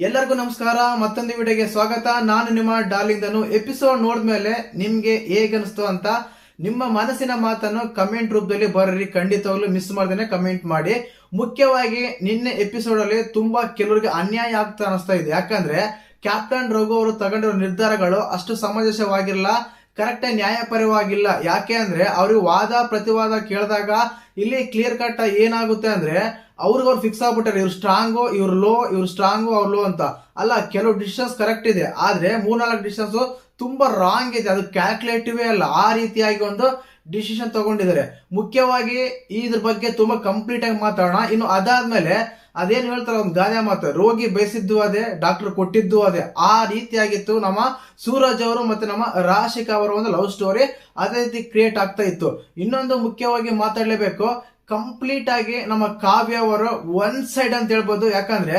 ಎಲ್ಲರಿಗೂ ನಮಸ್ಕಾರ. ಮತ್ತೊಂದು ವಿಡಿಯೋಗೆ ಸ್ವಾಗತ. ನಾನು ನಿಮ್ಮ ಡಾರ್ಲಿಂಗ್ ಧನು. ಎಪಿಸೋಡ್ ನೋಡಿದ್ಮೇಲೆ ನಿಮ್ಗೆ ಹೇಗನ್ನಿಸ್ತು ಅಂತ ನಿಮ್ಮ ಮನಸ್ಸಿನ ಮಾತನ್ನು ಕಮೆಂಟ್ ರೂಪದಲ್ಲಿ ಬರ್ರಿ. ಖಂಡಿತವಾಗ್ಲೂ ಮಿಸ್ ಮಾಡ್ದೇನೆ ಕಮೆಂಟ್ ಮಾಡಿ. ಮುಖ್ಯವಾಗಿ ನಿನ್ನೆ ಎಪಿಸೋಡ್ ಅಲ್ಲಿ ತುಂಬಾ ಕೆಲವರಿಗೆ ಅನ್ಯಾಯ ಆಗ್ತಾ ಅನಿಸ್ತಾ ಇದೆ. ಯಾಕಂದ್ರೆ ಕ್ಯಾಪ್ಟನ್ ರಘು ಅವರು ತಗೊಂಡಿರೋ ನಿರ್ಧಾರಗಳು ಅಷ್ಟು ಸಮಂಜಸವಾಗಿರಲ್ಲ, ಕರೆಕ್ಟ್ ನ್ಯಾಯಪರವಾಗಿಲ್ಲ. ಯಾಕೆ ಅಂದ್ರೆ ಅವ್ರಿಗೆ ವಾದ ಪ್ರತಿವಾದ ಕೇಳಿದಾಗ ಇಲ್ಲಿ ಕ್ಲಿಯರ್ ಕಟ್ ಏನಾಗುತ್ತೆ ಅಂದ್ರೆ ಅವ್ರಿಗೆ ಫಿಕ್ಸ್ ಆಗ್ಬಿಟ್ಟಾರೆ, ಇವ್ರು ಸ್ಟ್ರಾಂಗು ಇವ್ರು ಲೋ, ಇವ್ರು ಸ್ಟ್ರಾಂಗು ಅವ್ರು ಲೋ ಅಂತ. ಅಲ್ಲ, ಕೆಲವು ಡಿಸಿಷನ್ಸ್ ಕರೆಕ್ಟ್ ಇದೆ, ಆದ್ರೆ 3-4 ಡಿಸಿಷನ್ಸ್ ತುಂಬಾ ರಾಂಗ್ ಇದೆ. ಅದು ಕ್ಯಾಲ್ಕುಲೇಟಿವ್ ಅಲ್ಲ, ಆ ರೀತಿಯಾಗಿ ಒಂದು ಡಿಸಿಷನ್ ತಗೊಂಡಿದ್ದಾರೆ. ಮುಖ್ಯವಾಗಿ ಇದ್ರ ಬಗ್ಗೆ ತುಂಬಾ ಕಂಪ್ಲೀಟ್ ಆಗಿ ಮಾತಾಡೋಣ. ಇನ್ನು ಅದಾದ್ಮೇಲೆ ಅದೇನು ಹೇಳ್ತಾರೆ, ಒಂದು ಗಾದೆ ಮಾತು, ರೋಗಿ ಬಯಸಿದ್ದು ಅದೇ, ಡಾಕ್ಟರ್ ಕೊಟ್ಟಿದ್ದು ಅದೇ. ಆ ರೀತಿಯಾಗಿತ್ತು ನಮ್ಮ ಸೂರಜ್ ಅವರು ಮತ್ತೆ ನಮ್ಮ ರಾಶಿಕಾ ಅವರ ಒಂದು ಲವ್ ಸ್ಟೋರಿ. ಅದೇ ರೀತಿ ಕ್ರಿಯೇಟ್ ಆಗ್ತಾ ಇತ್ತು. ಇನ್ನೊಂದು ಮುಖ್ಯವಾಗಿ ಮಾತಾಡ್ಲೇಬೇಕು, ಕಂಪ್ಲೀಟ್ ಆಗಿ ನಮ್ಮ ಕಾವ್ಯ ಅವರು ಒನ್ ಸೈಡ್ ಅಂತ ಹೇಳ್ಬೋದು. ಯಾಕಂದ್ರೆ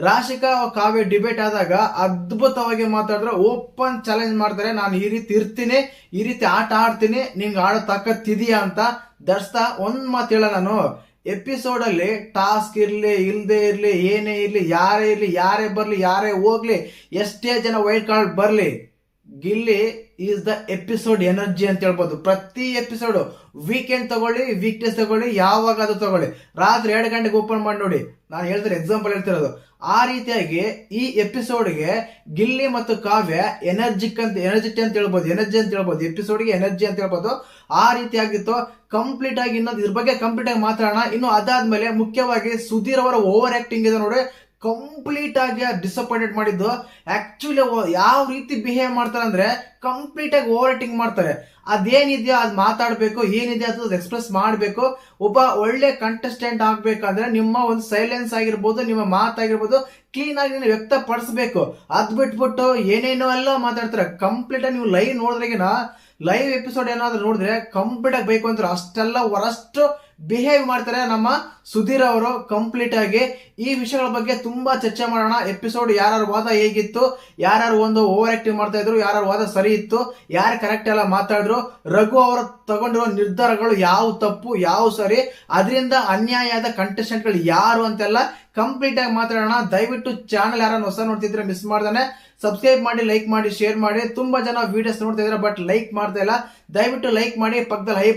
ರಾಶಿಕಾ ಕಾವ್ಯ ಡಿಬೇಟ್ ಆದಾಗ ಅದ್ಭುತವಾಗಿ ಮಾತಾಡಿದ್ರೆ, ಓಪನ್ ಚಾಲೆಂಜ್ ಮಾಡ್ತಾರೆ, ನಾನು ಈ ರೀತಿ ಇರ್ತೀನಿ, ಈ ರೀತಿ ಆಟ ಆಡ್ತೀನಿ, ನಿಂಗೆ ಆಡೋ ತಾಕತ್ತಿದೆಯಾ ಅಂತ. ದರ್ಸ್ತಾ ಒಂದ್ ಮಾತು ಹೇಳ, ನಾನು ಎಪಿಸೋಡ್ ಅಲ್ಲಿ ಟಾಸ್ಕ್ ಇರ್ಲಿ ಇಲ್ದೇ ಇರ್ಲಿ, ಏನೇ ಇರ್ಲಿ, ಯಾರೇ ಇರ್ಲಿ, ಯಾರೇ ಬರ್ಲಿ, ಯಾರೇ ಹೋಗ್ಲಿ, ಎಷ್ಟೇ ಜನ ವೈಲ್ಡ್ ಕಾರ್ಡ್ ಬರ್ಲಿ, Gilli is the episode energy ಅಂತ ಹೇಳ್ಬೋದು. ಪ್ರತಿ ಎಪಿಸೋಡ್ ವೀಕೆಂಡ್ ತಗೊಳ್ಳಿ, ವೀಕ್ ಡೇಸ್ ತಗೊಳ್ಳಿ, ಯಾವಾಗ ಅದು ತಗೊಳ್ಳಿ, ರಾತ್ರಿ 2 ಗಂಟೆಗೆ ಓಪನ್ ಮಾಡಿ ನೋಡಿ. ನಾನು ಹೇಳ್ತಾರೆ, ಎಕ್ಸಾಂಪಲ್ ಹೇಳ್ತಿರೋದು. ಆ ರೀತಿಯಾಗಿ ಈ ಎಪಿಸೋಡ್ಗೆ ಗಿಲ್ಲಿ ಮತ್ತು ಕಾವ್ಯ ಎನರ್ಜಿಕ್ ಅಂತ ಹೇಳ್ಬೋದು, ಎನರ್ಜಿ ಅಂತ ಹೇಳ್ಬೋದು. ಎಪಿಸೋಡ್ಗೆ ಎನರ್ಜಿ ಅಂತ ಹೇಳ್ಬೋದು. ಆ ರೀತಿಯಾಗಿತ್ತು. ಕಂಪ್ಲೀಟ್ ಆಗಿ ಇನ್ನೊಂದು ಇದ್ರ ಬಗ್ಗೆ ಕಂಪ್ಲೀಟ್ ಆಗಿ ಮಾತಾಡೋಣ. ಇನ್ನು ಅದಾದ್ಮೇಲೆ ಮುಖ್ಯವಾಗಿ ಸುಧೀರ್ ಅವರ ಓವರ್ ಆಕ್ಟಿಂಗ್ ಇದೆ ನೋಡಿ, ಕಂಪ್ಲೀಟ್ ಆಗಿ ಡಿಸಪಾಯಿಂಟೆಡ್ ಮಾಡಿದ್ದು. ಆಕ್ಚುಲಿ ಯಾವ ರೀತಿ ಬಿಹೇವ್ ಮಾಡ್ತಾರೆ ಅಂದ್ರೆ ಕಂಪ್ಲೀಟ್ ಆಗಿ ಓವರ್ ಆಕ್ಟಿಂಗ್ ಮಾಡ್ತಾರೆ. ಅದೇನಿದೆಯೋ ಅದ್ ಮಾತಾಡ್ಬೇಕು, ಏನಿದೆ ಅದು ಎಕ್ಸ್ಪ್ರೆಸ್ ಮಾಡ್ಬೇಕು. ಒಬ್ಬ ಒಳ್ಳೆ ಕಂಟೆಸ್ಟೆಂಟ್ ಆಗ್ಬೇಕಂದ್ರೆ ನಿಮ್ಮ ಒಂದು ಸೈಲೆನ್ಸ್ ಆಗಿರ್ಬೋದು, ನಿಮ್ಮ ಮಾತಾಗಿರ್ಬೋದು ಕ್ಲೀನ್ ಆಗಿ ವ್ಯಕ್ತಪಡಿಸ್ಬೇಕು. ಅದ್ ಬಿಟ್ಬಿಟ್ಟು ಏನೇನೋ ಎಲ್ಲ ಮಾತಾಡ್ತಾರೆ. ಕಂಪ್ಲೀಟ್ ಆಗಿ ನೀವು ಲೈವ್ ನೋಡಿದ್ರೆಗಿನ ಲೈವ್ ಎಪಿಸೋಡ್ ಏನಾದ್ರು ನೋಡಿದ್ರೆ ಕಂಪ್ಲೀಟ್ ಆಗಿ ಬೇಕು ಅಂತಾರೆ. ಅಷ್ಟೆಲ್ಲ ವರಷ್ಟು ಬಿಹೇವ್ ಮಾಡ್ತಾರೆ ನಮ್ಮ ಸುಧೀರ್ ಅವರು. ಕಂಪ್ಲೀಟ್ ಆಗಿ ಈ ವಿಷಯಗಳ ಬಗ್ಗೆ ತುಂಬಾ ಚರ್ಚೆ ಮಾಡೋಣ. ಎಪಿಸೋಡ್ ಯಾರು ವಾದ ಹೇಗಿತ್ತು, ಯಾರು ಒಂದು ಓವರ್ ಆಕ್ಟಿವ್ ಮಾಡ್ತಾ ಇದ್ರು, ಯಾರು ವಾದ ಸರಿ ಇತ್ತು, ಯಾರು ಕರೆಕ್ಟ್ ಎಲ್ಲ ಮಾತಾಡಿದ್ರು, ರಘು ಅವರು ತಗೊಂಡಿರೋ ನಿರ್ಧಾರಗಳು ಯಾವ ತಪ್ಪು ಯಾವ ಸರಿ, ಅದರಿಂದ ಅನ್ಯಾಯ ಆದ ಕಂಟೆಸ್ಟೆಂಟ್ ಗಳು ಯಾರು ಅಂತೆಲ್ಲ ಕಂಪ್ಲೀಟ್ ಆಗಿ ಮಾತಾಡೋಣ. ದಯವಿಟ್ಟು ಚಾನಲ್ ಯಾರನ್ನ ಹೊಸ ನೋಡ್ತಿದ್ರೆ ಮಿಸ್ ಮಾಡ್ದಾನೆ ಸಬ್ಸ್ಕ್ರೈಬ್ ಮಾಡಿ, ಲೈಕ್ ಮಾಡಿ, ಶೇರ್ ಮಾಡಿ. ತುಂಬಾ ಜನ ವಿಡಿಯೋಸ್ ನೋಡ್ತಾ ಇದ್ರೆ ಬಟ್ ಲೈಕ್ ಮಾಡ್ತಾ ಇಲ್ಲ. ದಯವಿಟ್ಟು ಲೈಕ್ ಮಾಡಿ, ಪಕ್ಕದಲ್ಲಿ ಹೈ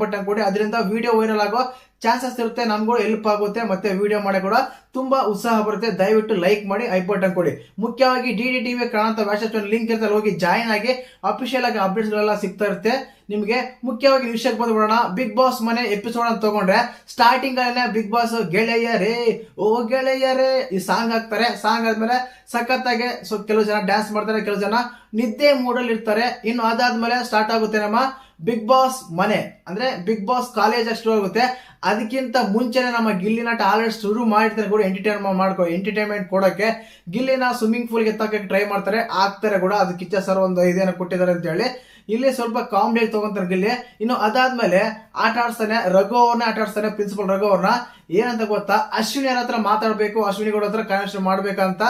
ಬಟನ್ ಕೊಡಿ. ಅದರಿಂದ ವಿಡಿಯೋ ವೈರಲ್ ಆಗೋ ಚಾನ್ಸಸ್ ಇರುತ್ತೆ, ನಮ್ಗೂ ಹೆಲ್ಪ್ ಆಗುತ್ತೆ, ಮತ್ತೆ ವಿಡಿಯೋ ಮಾಡಿ ಕೂಡ ತುಂಬಾ ಉತ್ಸಾಹ ಬರುತ್ತೆ. ದಯವಿಟ್ಟು ಲೈಕ್ ಮಾಡಿ, ಐ ಬಟನ್ ಕೊಡಿ. ಮುಖ್ಯವಾಗಿ ಡಿಡಿ ಟಿವಿ ಕಾಣಂತ ವ್ಯಾಟ್ಸಪ್ ಲಿಂಕ್ ಇರ್ತದೆ, ಹೋಗಿ ಜಾಯಿನ್ ಆಗಿ. ಅಫಿಷಿಯಲ್ ಆಗಿ ಅಪ್ಡೇಟ್ಸ್ ಗಳೆಲ್ಲ ಸಿಗ್ತಾ ಇರುತ್ತೆ ನಿಮ್ಗೆ. ಮುಖ್ಯವಾಗಿ ವಿಷಯಕ್ಕೆ ಬಂದ್ಬಿಡೋಣ. ಬಿಗ್ ಬಾಸ್ ಮನೆ ಎಪಿಸೋಡ್ ಅಂತ ತಗೊಂಡ್ರೆ ಸ್ಟಾರ್ಟಿಂಗ್ ಅಲ್ಲೇ ಬಿಗ್ ಬಾಸ್ ಗೆಳೆಯರೇ ಓ ಗೆಳೆಯರೇ ಈ ಸಾಂಗ್ ಹಾಕ್ತಾರೆ. ಸಾಂಗ್ ಆದ್ಮೇಲೆ ಸಖತ್ತಾಗಿ ಕೆಲವು ಜನ ಡ್ಯಾನ್ಸ್ ಮಾಡ್ತಾರೆ, ಕೆಲವು ಜನ ನಿದ್ದೆ ಮೂಡಲ್ಲಿ ಇರ್ತಾರೆ. ಇನ್ನು ಅದಾದ್ಮೇಲೆ ಸ್ಟಾರ್ಟ್ ಆಗುತ್ತೆ ನಮ್ಮ ಬಿಗ್ ಬಾಸ್ ಮನೆ, ಅಂದ್ರೆ ಬಿಗ್ ಬಾಸ್ ಕಾಲೇಜ್ ಅಷ್ಟು ಆಗುತ್ತೆ. ಅದಕ್ಕಿಂತ ಮುಂಚೆನೆ ನಮ್ಮ ಗಿಲ್ಲಿನ ಆಲ್ರೆಡಿ ಶುರು ಮಾಡಿರ್ತಾರೆ ಕೂಡ ಎಂಟರ್ಟೈನ್ಮೆಂಟ್ ಕೊಡಕ್ಕೆ. ಗಿಲ್ಲಿನ ಸ್ವಿಮ್ಮಿಂಗ್ ಪೂಲ್ ಎತ್ತಕ್ಕೆ ಟ್ರೈ ಮಾಡ್ತಾರೆ, ಆಗ್ತಾರೆ ಕೂಡ. ಅದು ಕಿಚ್ಚ ಸರ್ ಒಂದು ಇದೇನ ಕೊಟ್ಟಿದ್ದಾರೆ ಅಂತ ಹೇಳಿ ಇಲ್ಲಿ ಸ್ವಲ್ಪ ಕಾಮಿಡಿ ತಗೊಂತಾರೆ ಗಿಲ್ಲಿ. ಇನ್ನು ಅದಾದ್ಮೇಲೆ ಆಟ ಆಡ್ಸ್ತಾನೆ, ರಘು ಅವ್ರನ್ನ ಆಟ ಆಡ್ಸ್ತಾನೆ, ಪ್ರಿನ್ಸಿಪಲ್ ರಘು ಅವ್ರನ್ನ. ಏನಂತ ಗೊತ್ತಾ, ಅಶ್ವಿನಿ ಅವ್ರ ಹತ್ರ ಮಾತಾಡ್ಬೇಕು, ಅಶ್ವಿನಿ ಗೌಡ ಹತ್ರ ಕನೆಕ್ಷನ್ ಮಾಡ್ಬೇಕಂತ.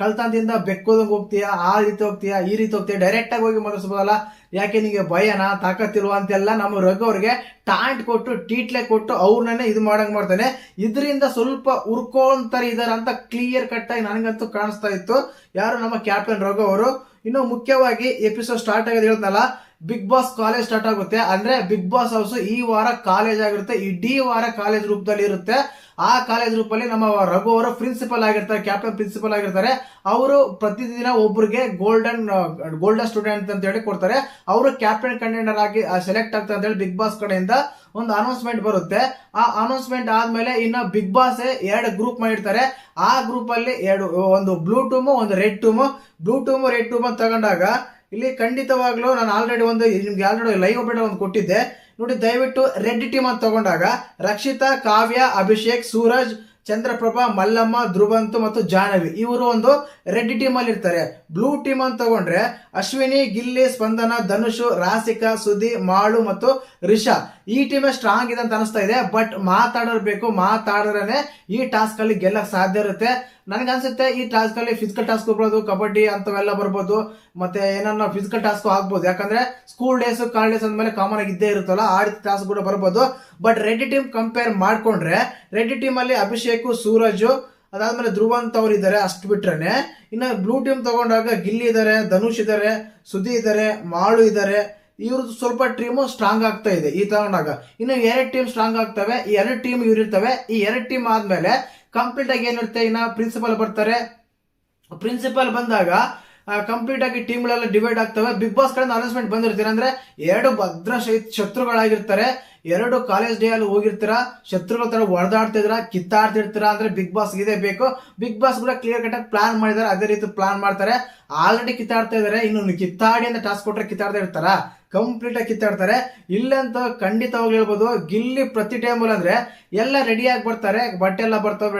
ಕಳ್ತನದಿಂದ ಬೆಕ್ಕೋದಂಗ್ ಹೋಗ್ತೀಯಾ, ಆ ರೀತಿ ಹೋಗ್ತೀಯಾ, ಈ ರೀತಿ ಹೋಗ್ತೀಯಾ, ಡೈರೆಕ್ಟ್ ಆಗಿ ಹೋಗಿ ಮಾತಾಡ್ಸ್ಬೋದಲ್ಲ, ಯಾಕೆ ನಿಮಗೆ ಭಯನಾ, ತಾಕತ್ತಿಲ್ವಾ ಅಂತೆಲ್ಲ ನಮ್ಮ ರಘು ಅವ್ರಿಗೆ ಟಾಂಟ್ ಕೊಟ್ಟು ಟೀಟ್ಲೆ ಕೊಟ್ಟು ಅವ್ರನ್ನೇ ಇದು ಮಾಡಂಗ್ ಮಾಡ್ತಾನೆ. ಇದರಿಂದ ಸ್ವಲ್ಪ ಉರ್ಕೊಂತಾರೆ ಇದಾರೆ ಅಂತ ಕ್ಲಿಯರ್ ಕಟ್ ಆಗಿ ನನಗಂತೂ ಕಾಣಿಸ್ತಾ ಇತ್ತು ಯಾರು ನಮ್ಮ ಕ್ಯಾಪ್ಟನ್ ರಘು ಅವರು. ಇನ್ನು ಮುಖ್ಯವಾಗಿ ಎಪಿಸೋಡ್ ಸ್ಟಾರ್ಟ್ ಆಗಿದೆ ಹೇಳ್ತನಲ್ಲ, ಬಿಗ್ ಬಾಸ್ ಕಾಲೇಜ್ ಸ್ಟಾರ್ಟ್ ಆಗುತ್ತೆ. ಅಂದ್ರೆ ಬಿಗ್ ಬಾಸ್ ಹೌಸ್ ಈ ವಾರ ಕಾಲೇಜ್ ಆಗಿರುತ್ತೆ, ಇಡೀ ವಾರ ಕಾಲೇಜ್ ರೂಪದಲ್ಲಿ ಇರುತ್ತೆ. ಆ ಕಾಲೇಜ್ ರೂಪಲ್ಲಿ ನಮ್ಮ ರಘು ಅವರು ಪ್ರಿನ್ಸಿಪಲ್ ಆಗಿರ್ತಾರೆ, ಕ್ಯಾಪ್ಟನ್ ಪ್ರಿನ್ಸಿಪಲ್ ಆಗಿರ್ತಾರೆ. ಅವರು ಪ್ರತಿದಿನ ಒಬ್ಬರಿಗೆ ಗೋಲ್ಡನ್ ಸ್ಟೂಡೆಂಟ್ ಅಂತ ಹೇಳಿ ಕೊಡ್ತಾರೆ. ಅವರು ಕ್ಯಾಪ್ಟನ್ ಕಂಟೆಂಡರ್ ಆಗಿ ಸೆಲೆಕ್ಟ್ ಆಗ್ತಾರೆ ಅಂತ ಹೇಳಿ ಬಿಗ್ ಬಾಸ್ ಕಡೆಯಿಂದ ಒಂದು ಅನೌನ್ಸ್ಮೆಂಟ್ ಬರುತ್ತೆ. ಆ ಅನೌನ್ಸ್ಮೆಂಟ್ ಆದ್ಮೇಲೆ ಇನ್ನ ಬಿಗ್ ಬಾಸ್ 2 ಗ್ರೂಪ್ ಮಾಡಿರ್ತಾರೆ. ಆ ಗ್ರೂಪ್ ಅಲ್ಲಿ ಒಂದು ಬ್ಲೂ ಟೂಮ್, ಒಂದು red tomb. Blue tomb red tomb ಅಂತ ತಗೊಂಡಾಗ ಇಲ್ಲಿ ಖಂಡಿತವಾಗ್ಲೂ ನಾನು ಆಲ್ರೆಡಿ ನಿಮ್ಗೆ ಆಲ್ರೆಡಿ ಲೈವ್ ಅಪ್ಡೇಟ್ ಒಂದು ಕೊಟ್ಟಿದ್ದೆ ನೋಡಿ. ದಯವಿಟ್ಟು ರೆಡ್ ಟೀಮ್ ಅಂತ ತಗೊಂಡಾಗ ರಕ್ಷಿತಾ, ಕಾವ್ಯ, ಅಭಿಷೇಕ್, ಸೂರಜ್, ಚಂದ್ರಪ್ರಭಾ, ಮಲ್ಲಮ್ಮ, ಧ್ರುವಂತು ಮತ್ತು ಜಾಹ್ನವಿ ಇವರು ಒಂದು ರೆಡ್ ಟೀಮ್ ಅಲ್ಲಿ ಇರ್ತಾರೆ. ಬ್ಲೂ ಟೀಮ್ ಅಂತ ತಗೊಂಡ್ರೆ ಅಶ್ವಿನಿ, ಗಿಲ್ಲಿ, ಸ್ಪಂದನ, ಧನುಷ್, ರಾಸಿಕಾ, ಸುದಿ, ಮಾಳು ಮತ್ತು ರಿಷಾ. ಈ ಟೀಮ್ ಸ್ಟ್ರಾಂಗ್ ಇದೆ ಅಂತ ಅನಿಸ್ತಾ ಇದೆ. ಬಟ್ ಮಾತಾಡಬೇಕು, ಮಾತಾಡಿದ್ರೆ ಈ ಟಾಸ್ಕ್ ಅಲ್ಲಿ ಗೆಲ್ಲಕ್ ಸಾಧ್ಯ ಇರುತ್ತೆ. ನನ್ಗನ್ಸುತ್ತೆ ಈ ಟಾಸ್ಕ್ ಅಲ್ಲಿ ಫಿಸಿಕಲ್ ಟಾಸ್ಕ್ ಬರ್ಬೋದು, ಕಬಡ್ಡಿ ಅಂತವೆಲ್ಲ ಬರ್ಬೋದು, ಮತ್ತೆ ಏನನ್ನ ಫಿಸಿಕಲ್ ಟಾಸ್ಕ್ ಆಗ್ಬೋದು. ಯಾಕಂದ್ರೆ ಸ್ಕೂಲ್ ಡೇಸ್, ಕಾಲೇಜ್ ಡೇಸ್ ಅಂದ್ಮೇಲೆ ಕಾಮನ್ ಆಗಿ ಇದ್ದೇ ಇರುತ್ತಲ್ಲ, ಆ ರೀತಿ ಟಾಸ್ಕ್ ಕೂಡ ಬರ್ಬೋದು. ಬಟ್ ರೆಡ್ ಟೀಮ್ ಕಂಪೇರ್ ಮಾಡ್ಕೊಂಡ್ರೆ ರೆಡ್ ಟೀಮ್ ಅಲ್ಲಿ ಅಭಿಷೇಕ್, ಸೂರಜ್, ಅದಾದ್ಮೇಲೆ ಧ್ರುವಂತ್ ಅವ್ರು ಇದ್ದಾರೆ, ಅಷ್ಟು ಬಿಟ್ರೇನೆ. ಇನ್ನು ಬ್ಲೂ ಟೀಮ್ ತಗೊಂಡಾಗ ಗಿಲ್ಲಿ ಇದ್ದಾರೆ, ಧನುಷ್ ಇದ್ದಾರೆ, ಸುದಿ ಇದ್ದಾರೆ, ಮಾಳು ಇದ್ದಾರೆ. ಇವ್ರದ್ದು ಸ್ವಲ್ಪ ಟೀಮು ಸ್ಟ್ರಾಂಗ್ ಆಗ್ತಾ ಇದೆ ಈ ತಗೊಂಡಾಗ. ಇನ್ನು 2 ಟೀಮ್ ಸ್ಟ್ರಾಂಗ್ ಆಗ್ತವೆ. ಈ 2 ಟೀಮ್ ಇವ್ರು ಇರ್ತವೆ. ಈ 2 ಟೀಮ್ ಆದ್ಮೇಲೆ ಕಂಪ್ಲೀಟ್ ಆಗಿ ಏನಿರುತ್ತೆ, ಇನ್ನ ಪ್ರಿನ್ಸಿಪಲ್ ಬರ್ತಾರೆ. ಪ್ರಿನ್ಸಿಪಲ್ ಬಂದಾಗ ಕಂಪ್ಲೀಟ್ ಆಗಿ ಟೀಮ್ಗಳೆಲ್ಲ ಡಿವೈಡ್ ಆಗ್ತವೆ. ಬಿಗ್ ಬಾಸ್ ಕಡೆಯಿಂದ ಅನೌನ್ಸ್ಮೆಂಟ್ ಬಂದಿರ್ತೀರ ಅಂದ್ರೆ 2 ಭದ್ರ ಶತ್ರುಗಳಾಗಿರ್ತಾರೆ. 2 ಕಾಲೇಜ್ ಡೇ ಅಲ್ಲಿ ಹೋಗಿರ್ತೀರಾ, ಶತ್ರುಗಳ ತರ ಹೊಡೆದಾಡ್ತಿದ್ರ, ಕಿತ್ತಾಡ್ತಿರ್ತೀರಾ ಅಂದ್ರೆ ಬಿಗ್ ಬಾಸ್ ಇದೇ ಬೇಕು. ಬಿಗ್ ಬಾಸ್ ಕೂಡ ಕ್ಲಿಯರ್ ಕಟ್ ಆಗಿ ಪ್ಲಾನ್ ಮಾಡಿದಾರೆ, ಅದೇ ರೀತಿ ಪ್ಲಾನ್ ಮಾಡ್ತಾರೆ. ಆಲ್ರೆಡಿ ಕಿತ್ತಾಡ್ತಾ ಇದಾರೆ. ಇನ್ನು ಕಿತ್ತಾಡಿ ಅಂತ ಟಾಸ್ಕ್ ಕೊಟ್ರೆ ಕಿತ್ತಾಡ್ತಾ ಇರ್ತಾರ, ಕಂಪ್ಲೀಟ್ ಆಗಿ ಕಿತ್ತಾಡ್ತಾರೆ. ಇಲ್ಲಂತ ಖಂಡಿತವಾಗ್ಲೂ ಹೇಳ್ಬೋದು, ಗಿಲ್ಲಿ ಪ್ರತಿ ಟೈಮ್ ಅಂದ್ರೆ ಎಲ್ಲ ರೆಡಿಯಾಗಿ ಬರ್ತಾರೆ. ಬಟ್ಟೆ ಎಲ್ಲ ಬರ್ತವೆ,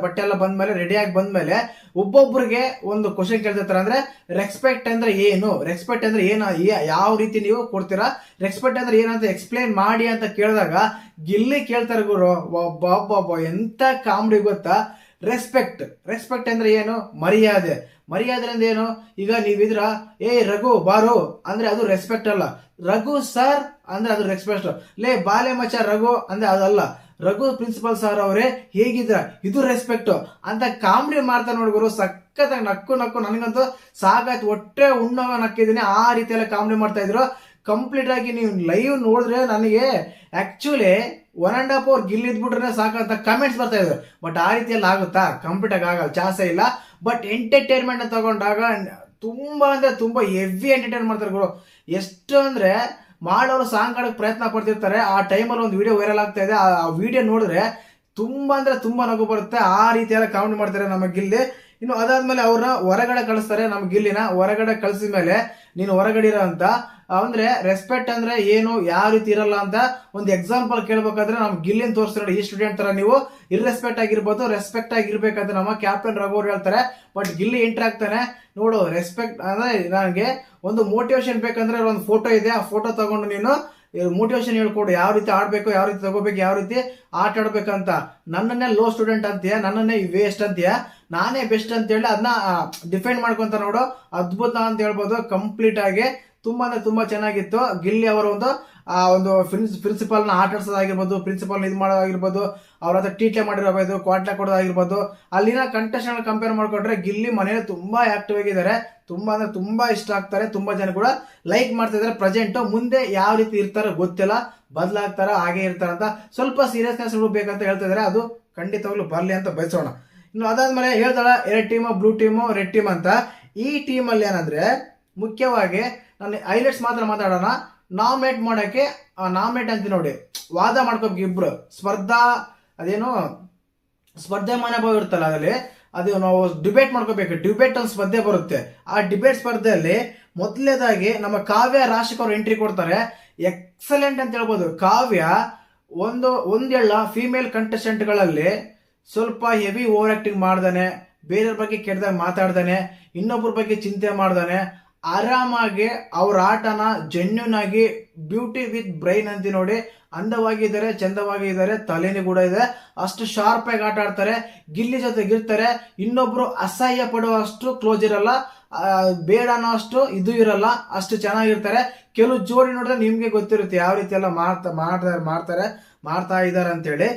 ಬಟ್ಟೆ ಎಲ್ಲ ಬಂದ್ಮೇಲೆ ರೆಡಿಯಾಗಿ ಬಂದ್ಮೇಲೆ ಒಬ್ಬೊಬ್ರಿಗೆ ಒಂದು ಕ್ವಶನ್ ಕೇಳ್ತಿರ್ತಾರೆ. ಅಂದ್ರೆ ರೆಸ್ಪೆಕ್ಟ್ ಅಂದ್ರೆ ಏನು, ರೆಸ್ಪೆಕ್ಟ್ ಅಂದ್ರೆ ಏನು, ಯಾವ ರೀತಿ ನೀವು ಕೊಡ್ತೀರಾ, ರೆಸ್ಪೆಕ್ಟ್ ಅಂದ್ರೆ ಏನಂತ ಎಕ್ಸ್ಪ್ಲೇನ್ ಮಾಡಿ ಅಂತ ಕೇಳಿದಾಗ ಗಿಲ್ಲಿ ಕೇಳ್ತಾರೆ ಗುರು, ಒಬ್ಬ ಎಂತ ಕಾಮಿಡಿ ಗೊತ್ತಾ. ರೆಸ್ಪೆಕ್ಟ್ ಅಂದ್ರೆ ಏನು, ಮರ್ಯಾದೆ ಅಂದ್ರೆ ಏನು. ಈಗ ನೀವಿದ್ರ ರಘು ಬಾರು ಅಂದ್ರೆ ಅದು ರೆಸ್ಪೆಕ್ಟ್ ಅಲ್ಲ. ರಘು ಸರ್ ಅಂದ್ರೆ ಅದು ರೆಸ್ಪೆಕ್ಟ್. ಬಾಲೆ ಮಚ್ಚ ರಘು ಅಂದ್ರೆ ಅದಲ್ಲ. ರಘು ಪ್ರಿನ್ಸಿಪಲ್ ಸರ್ ಅವರೇ ಹೇಗಿದ್ರ, ಇದು ರೆಸ್ಪೆಕ್ಟ್ ಅಂತ ಕಾಮಿಡಿ ಮಾಡ್ತಾರೆ ನೋಡ್ಗುರು. ಸಖತ್ತಾಗಿ ನಕ್ಕು ನನಗಂತೂ ಸಾಕಾಯ್ತು, ಹೊಟ್ಟೆ ಉಣ್ಣೋಗ ನಕ್ಕಿದ್ದೀನಿ. ಆ ರೀತಿ ಎಲ್ಲ ಕಾಮಿಡಿ ಮಾಡ್ತಾ ಇದ್ರು. ಕಂಪ್ಲೀಟ್ ಆಗಿ ನೀವು ಲೈವ್ ನೋಡಿದ್ರೆ ನನಗೆ ಆಕ್ಚುಲಿ 1.5 hour ಗಿಲ್ಲಿದ್ಬಿಟ್ರೆ ಸಾಕಂತ ಕಮೆಂಟ್ಸ್ ಬರ್ತಾ ಇದ್ರು. ಬಟ್ ಆ ರೀತಿಯಲ್ಲಿ ಆಗುತ್ತಾ, ಕಂಪ್ಲೀಟ್ ಆಗಿ ಆಗಲ್ಲ, ಚಾನ್ಸೇ ಇಲ್ಲ. ಬಟ್ ಎಂಟರ್ಟೈನ್ಮೆಂಟ್ ತಗೊಂಡಾಗ ತುಂಬಾ ಅಂದ್ರೆ ತುಂಬಾ ಹೆವಿ ಎಂಟರ್ಟೈನ್ ಮಾಡ್ತಾರೆ ಗುರು. ಎಷ್ಟು ಅಂದ್ರೆ ಮಾಡೋರು ಸಾಂಗ್ ಆಡೋಕೆ ಪ್ರಯತ್ನ ಪಡ್ತಿರ್ತಾರೆ. ಆ ಟೈಮಲ್ಲಿ ಒಂದು ವಿಡಿಯೋ ವೈರಲ್ ಆಗ್ತಾ ಇದೆ. ಆ ವಿಡಿಯೋ ನೋಡಿದ್ರೆ ತುಂಬಾ ಅಂದ್ರೆ ತುಂಬಾ ನಗು ಬರುತ್ತೆ. ಆ ರೀತಿ ಎಲ್ಲ ಕಾಮಿಡಿ ಮಾಡ್ತಾರೆ ನಮ್ಮ ಗಿಲ್ಲಿ. ಇನ್ನು ಅದಾದ್ಮೇಲೆ ಅವ್ರನ್ನ ಹೊರಗಡೆ ಕಳಿಸ್ತಾರೆ. ನಮ್ಮ ಗಿಲ್ಲಿನ ಹೊರಗಡೆ ಕಳಿಸಿದ ಮೇಲೆ ನೀನು ಹೊರಗಡೆ ಇರೋ ಅಂತ ಅಂದ್ರೆ ರೆಸ್ಪೆಕ್ಟ್ ಅಂದ್ರೆ ಏನು, ಯಾವ ರೀತಿ ಇರಲ್ಲ ಅಂತ ಒಂದು ಎಕ್ಸಾಂಪಲ್ ಕೇಳ್ಬೇಕಾದ್ರೆ ನಮ್ ಗಿಲ್ಲಿನ ತೋರಿಸ್ತಾರೆ. ಈ ಸ್ಟೂಡೆಂಟ್ ತರ ನೀವು ಇರ್ರೆಸ್ಪೆಕ್ಟ್ ಆಗಿರ್ಬೋದು, ರೆಸ್ಪೆಕ್ಟ್ ಆಗಿರ್ಬೇಕಂತ ನಮ್ಮ ಕ್ಯಾಪ್ಟನ್ ರಘು ಅವ್ರು ಹೇಳ್ತಾರೆ. ಬಟ್ ಗಿಲ್ಲಿ ಎಂಟ್ರಿ ಆಗ್ತಾನೆ. ನೋಡು, ರೆಸ್ಪೆಕ್ಟ್ ಅಂದ್ರೆ ನನಗೆ ಒಂದು ಮೋಟಿವೇಶನ್ ಬೇಕಂದ್ರೆ ಒಂದು ಫೋಟೋ ಇದೆ, ಆ ಫೋಟೋ ತಗೊಂಡು ನೀನು ಮೋಟಿವೇಶನ್ ಹೇಳ್ಕೊಡು, ಯಾವ ರೀತಿ ಆಡ್ಬೇಕು, ಯಾವ ರೀತಿ ತಗೋಬೇಕು, ಯಾವ ರೀತಿ ಆಟ ಆಡ್ಬೇಕಂತ. ನನ್ನನ್ನೇ ಲೋ ಸ್ಟೂಡೆಂಟ್ ಅಂತೀಯ, ನನ್ನನ್ನೇ ವೇಸ್ಟ್ ಅಂತೀಯ, ನಾನೇ ಬೆಸ್ಟ್ ಅಂತ ಹೇಳಿ ಅದನ್ನ ಡಿಫೈಂಡ್ ಮಾಡ್ಕೊಂತ ನೋಡು. ಅದ್ಭುತ ಅಂತ ಹೇಳ್ಬೋದು. ಕಂಪ್ಲೀಟ್ ಆಗಿ ತುಂಬಾ ಅಂದ್ರೆ ತುಂಬಾ ಚೆನ್ನಾಗಿತ್ತು. ಗಿಲ್ಲಿ ಅವರ ಒಂದು ಪ್ರಿನ್ಸಿಪಲ್ ನ ಆಟ ಆಡ್ಸೋದಾಗಿರ್ಬೋದು, ಪ್ರಿನ್ಸಿಪಲ್ ಇದು ಮಾಡೋದಾಗಿರ್ಬೋದು, ಅವ್ರ ಹತ್ರ ಟೀಚರ್ ಮಾಡಿರೋದು, ಕ್ವಾಟ್ಲ ಕೊಡೋದಾಗಿರ್ಬೋದು, ಅಲ್ಲಿನ ಕಂಟೆಸ್ಟೆಂಟ್ ಕಂಪೇರ್ ಮಾಡ್ಕೊಂಡ್ರೆ ಗಿಲ್ಲಿ ಮನೆಯಲ್ಲಿ ತುಂಬಾ ಆಕ್ಟಿವ್ ಆಗಿದ್ದಾರೆ. ತುಂಬಾ ಅಂದ್ರೆ ತುಂಬಾ ಇಷ್ಟ ಆಗ್ತಾರೆ. ತುಂಬಾ ಜನ ಕೂಡ ಲೈಕ್ ಮಾಡ್ತಾ ಇದಾರೆ. ಪ್ರೆಸೆಂಟ್ ಮುಂದೆ ಯಾವ ರೀತಿ ಇರ್ತಾರೋ ಗೊತ್ತಿಲ್ಲ, ಬದಲಾಗ್ತಾರ, ಹಾಗೆ ಇರ್ತಾರಂತ. ಸ್ವಲ್ಪ ಸೀರಿಯಸ್ನೆಸ್ ಬೇಕಂತ ಹೇಳ್ತಾ ಇದಾರೆ. ಅದು ಖಂಡಿತವಾಗ್ಲೂ ಬರ್ಲಿ ಅಂತ ಬಯಸೋಣ. ಇನ್ನು ಅದಾದ್ಮೇಲೆ ಹೇಳ್ತಾಳ 2 team, blue team, red team ಅಂತ. ಈ ಟೀಮ್ ಅಲ್ಲಿ ಏನಂದ್ರೆ ಮುಖ್ಯವಾಗಿ ನಾನು ಹೈಲೈಟ್ಸ್ ಮಾತ್ರ ಮಾತಾಡೋಣ. ನಾಮಿನೇಟ್ ಮಾಡಕ್ಕೆ ನಾಮಿನೇಟ್ ಅಂತ ನೋಡಿ ವಾದ ಮಾಡ್ಕೋಬೇಕು ಇಬ್ರು. ಅದೇನು ಸ್ಪರ್ಧೆ ಮನೋಭಾವ ಇರುತ್ತಲ್ಲ, ಅದರಲ್ಲಿ ಅದು ನಾವು ಡಿಬೇಟ್ ಮಾಡ್ಕೋಬೇಕು. ಡಿಬೇಟ್ ಒಂದು ಸ್ಪರ್ಧೆ ಬರುತ್ತೆ. ಆ ಡಿಬೇಟ್ ಸ್ಪರ್ಧೆಯಲ್ಲಿ ಮೊದಲನೇದಾಗಿ ನಮ್ಮ ಕಾವ್ಯ ರಾಶಿಕ್ ಅವ್ರು ಎಂಟ್ರಿ ಕೊಡ್ತಾರೆ. ಎಕ್ಸಲೆಂಟ್ ಅಂತ ಹೇಳ್ಬೋದು. ಕಾವ್ಯ ಒಂದೆಲ್ಲ ಫೀಮೇಲ್ ಕಂಟೆಸ್ಟೆಂಟ್ ಗಳಲ್ಲಿ ಸ್ವಲ್ಪ ಹೆವಿ ಓವರ್ ಆಕ್ಟಿಂಗ್ ಮಾಡ್ದಾನೆ, ಬೇರೆಯವ್ರ ಬಗ್ಗೆ ಕೆಟ್ಟದಾಗ ಮಾತಾಡ್ದಾನೆ, ಇನ್ನೊಬ್ಬರ ಬಗ್ಗೆ ಚಿಂತೆ ಮಾಡ್ದಾನೆ, ಆರಾಮಾಗಿ ಅವ್ರ ಆಟನ ಜೆನ್ಯೂನ್ ಆಗಿ ಬ್ಯೂಟಿ ವಿತ್ ಬ್ರೈನ್ ಅಂತ ನೋಡಿ ಅಂದವಾಗಿದ್ದಾರೆ, ಚಂದವಾಗಿದ್ದಾರೆ, ತಲೆನೇ ಕೂಡ ಇದೆ. ಅಷ್ಟು ಶಾರ್ಪ್ ಆಗಿ ಆಟ ಆಡ್ತಾರೆ. ಗಿಲ್ಲಿ ಜೊತೆಗಿರ್ತಾರೆ. ಇನ್ನೊಬ್ರು ಅಸಹ್ಯ ಪಡುವಷ್ಟು ಕ್ಲೋಸ್ ಇರಲ್ಲ, ಬೇಡ ಅನ್ನೋ ಅಷ್ಟು ಇದು ಇರಲ್ಲ, ಅಷ್ಟು ಚೆನ್ನಾಗಿರ್ತಾರೆ. ಕೆಲವು ಜೋಡಿ ನೋಡಿದ್ರೆ ನಿಮ್ಗೆ ಗೊತ್ತಿರುತ್ತೆ ಯಾವ ರೀತಿ ಎಲ್ಲ ಮಾಡ್ತಾ ಇದಾರೆ ಅಂತೇಳಿ.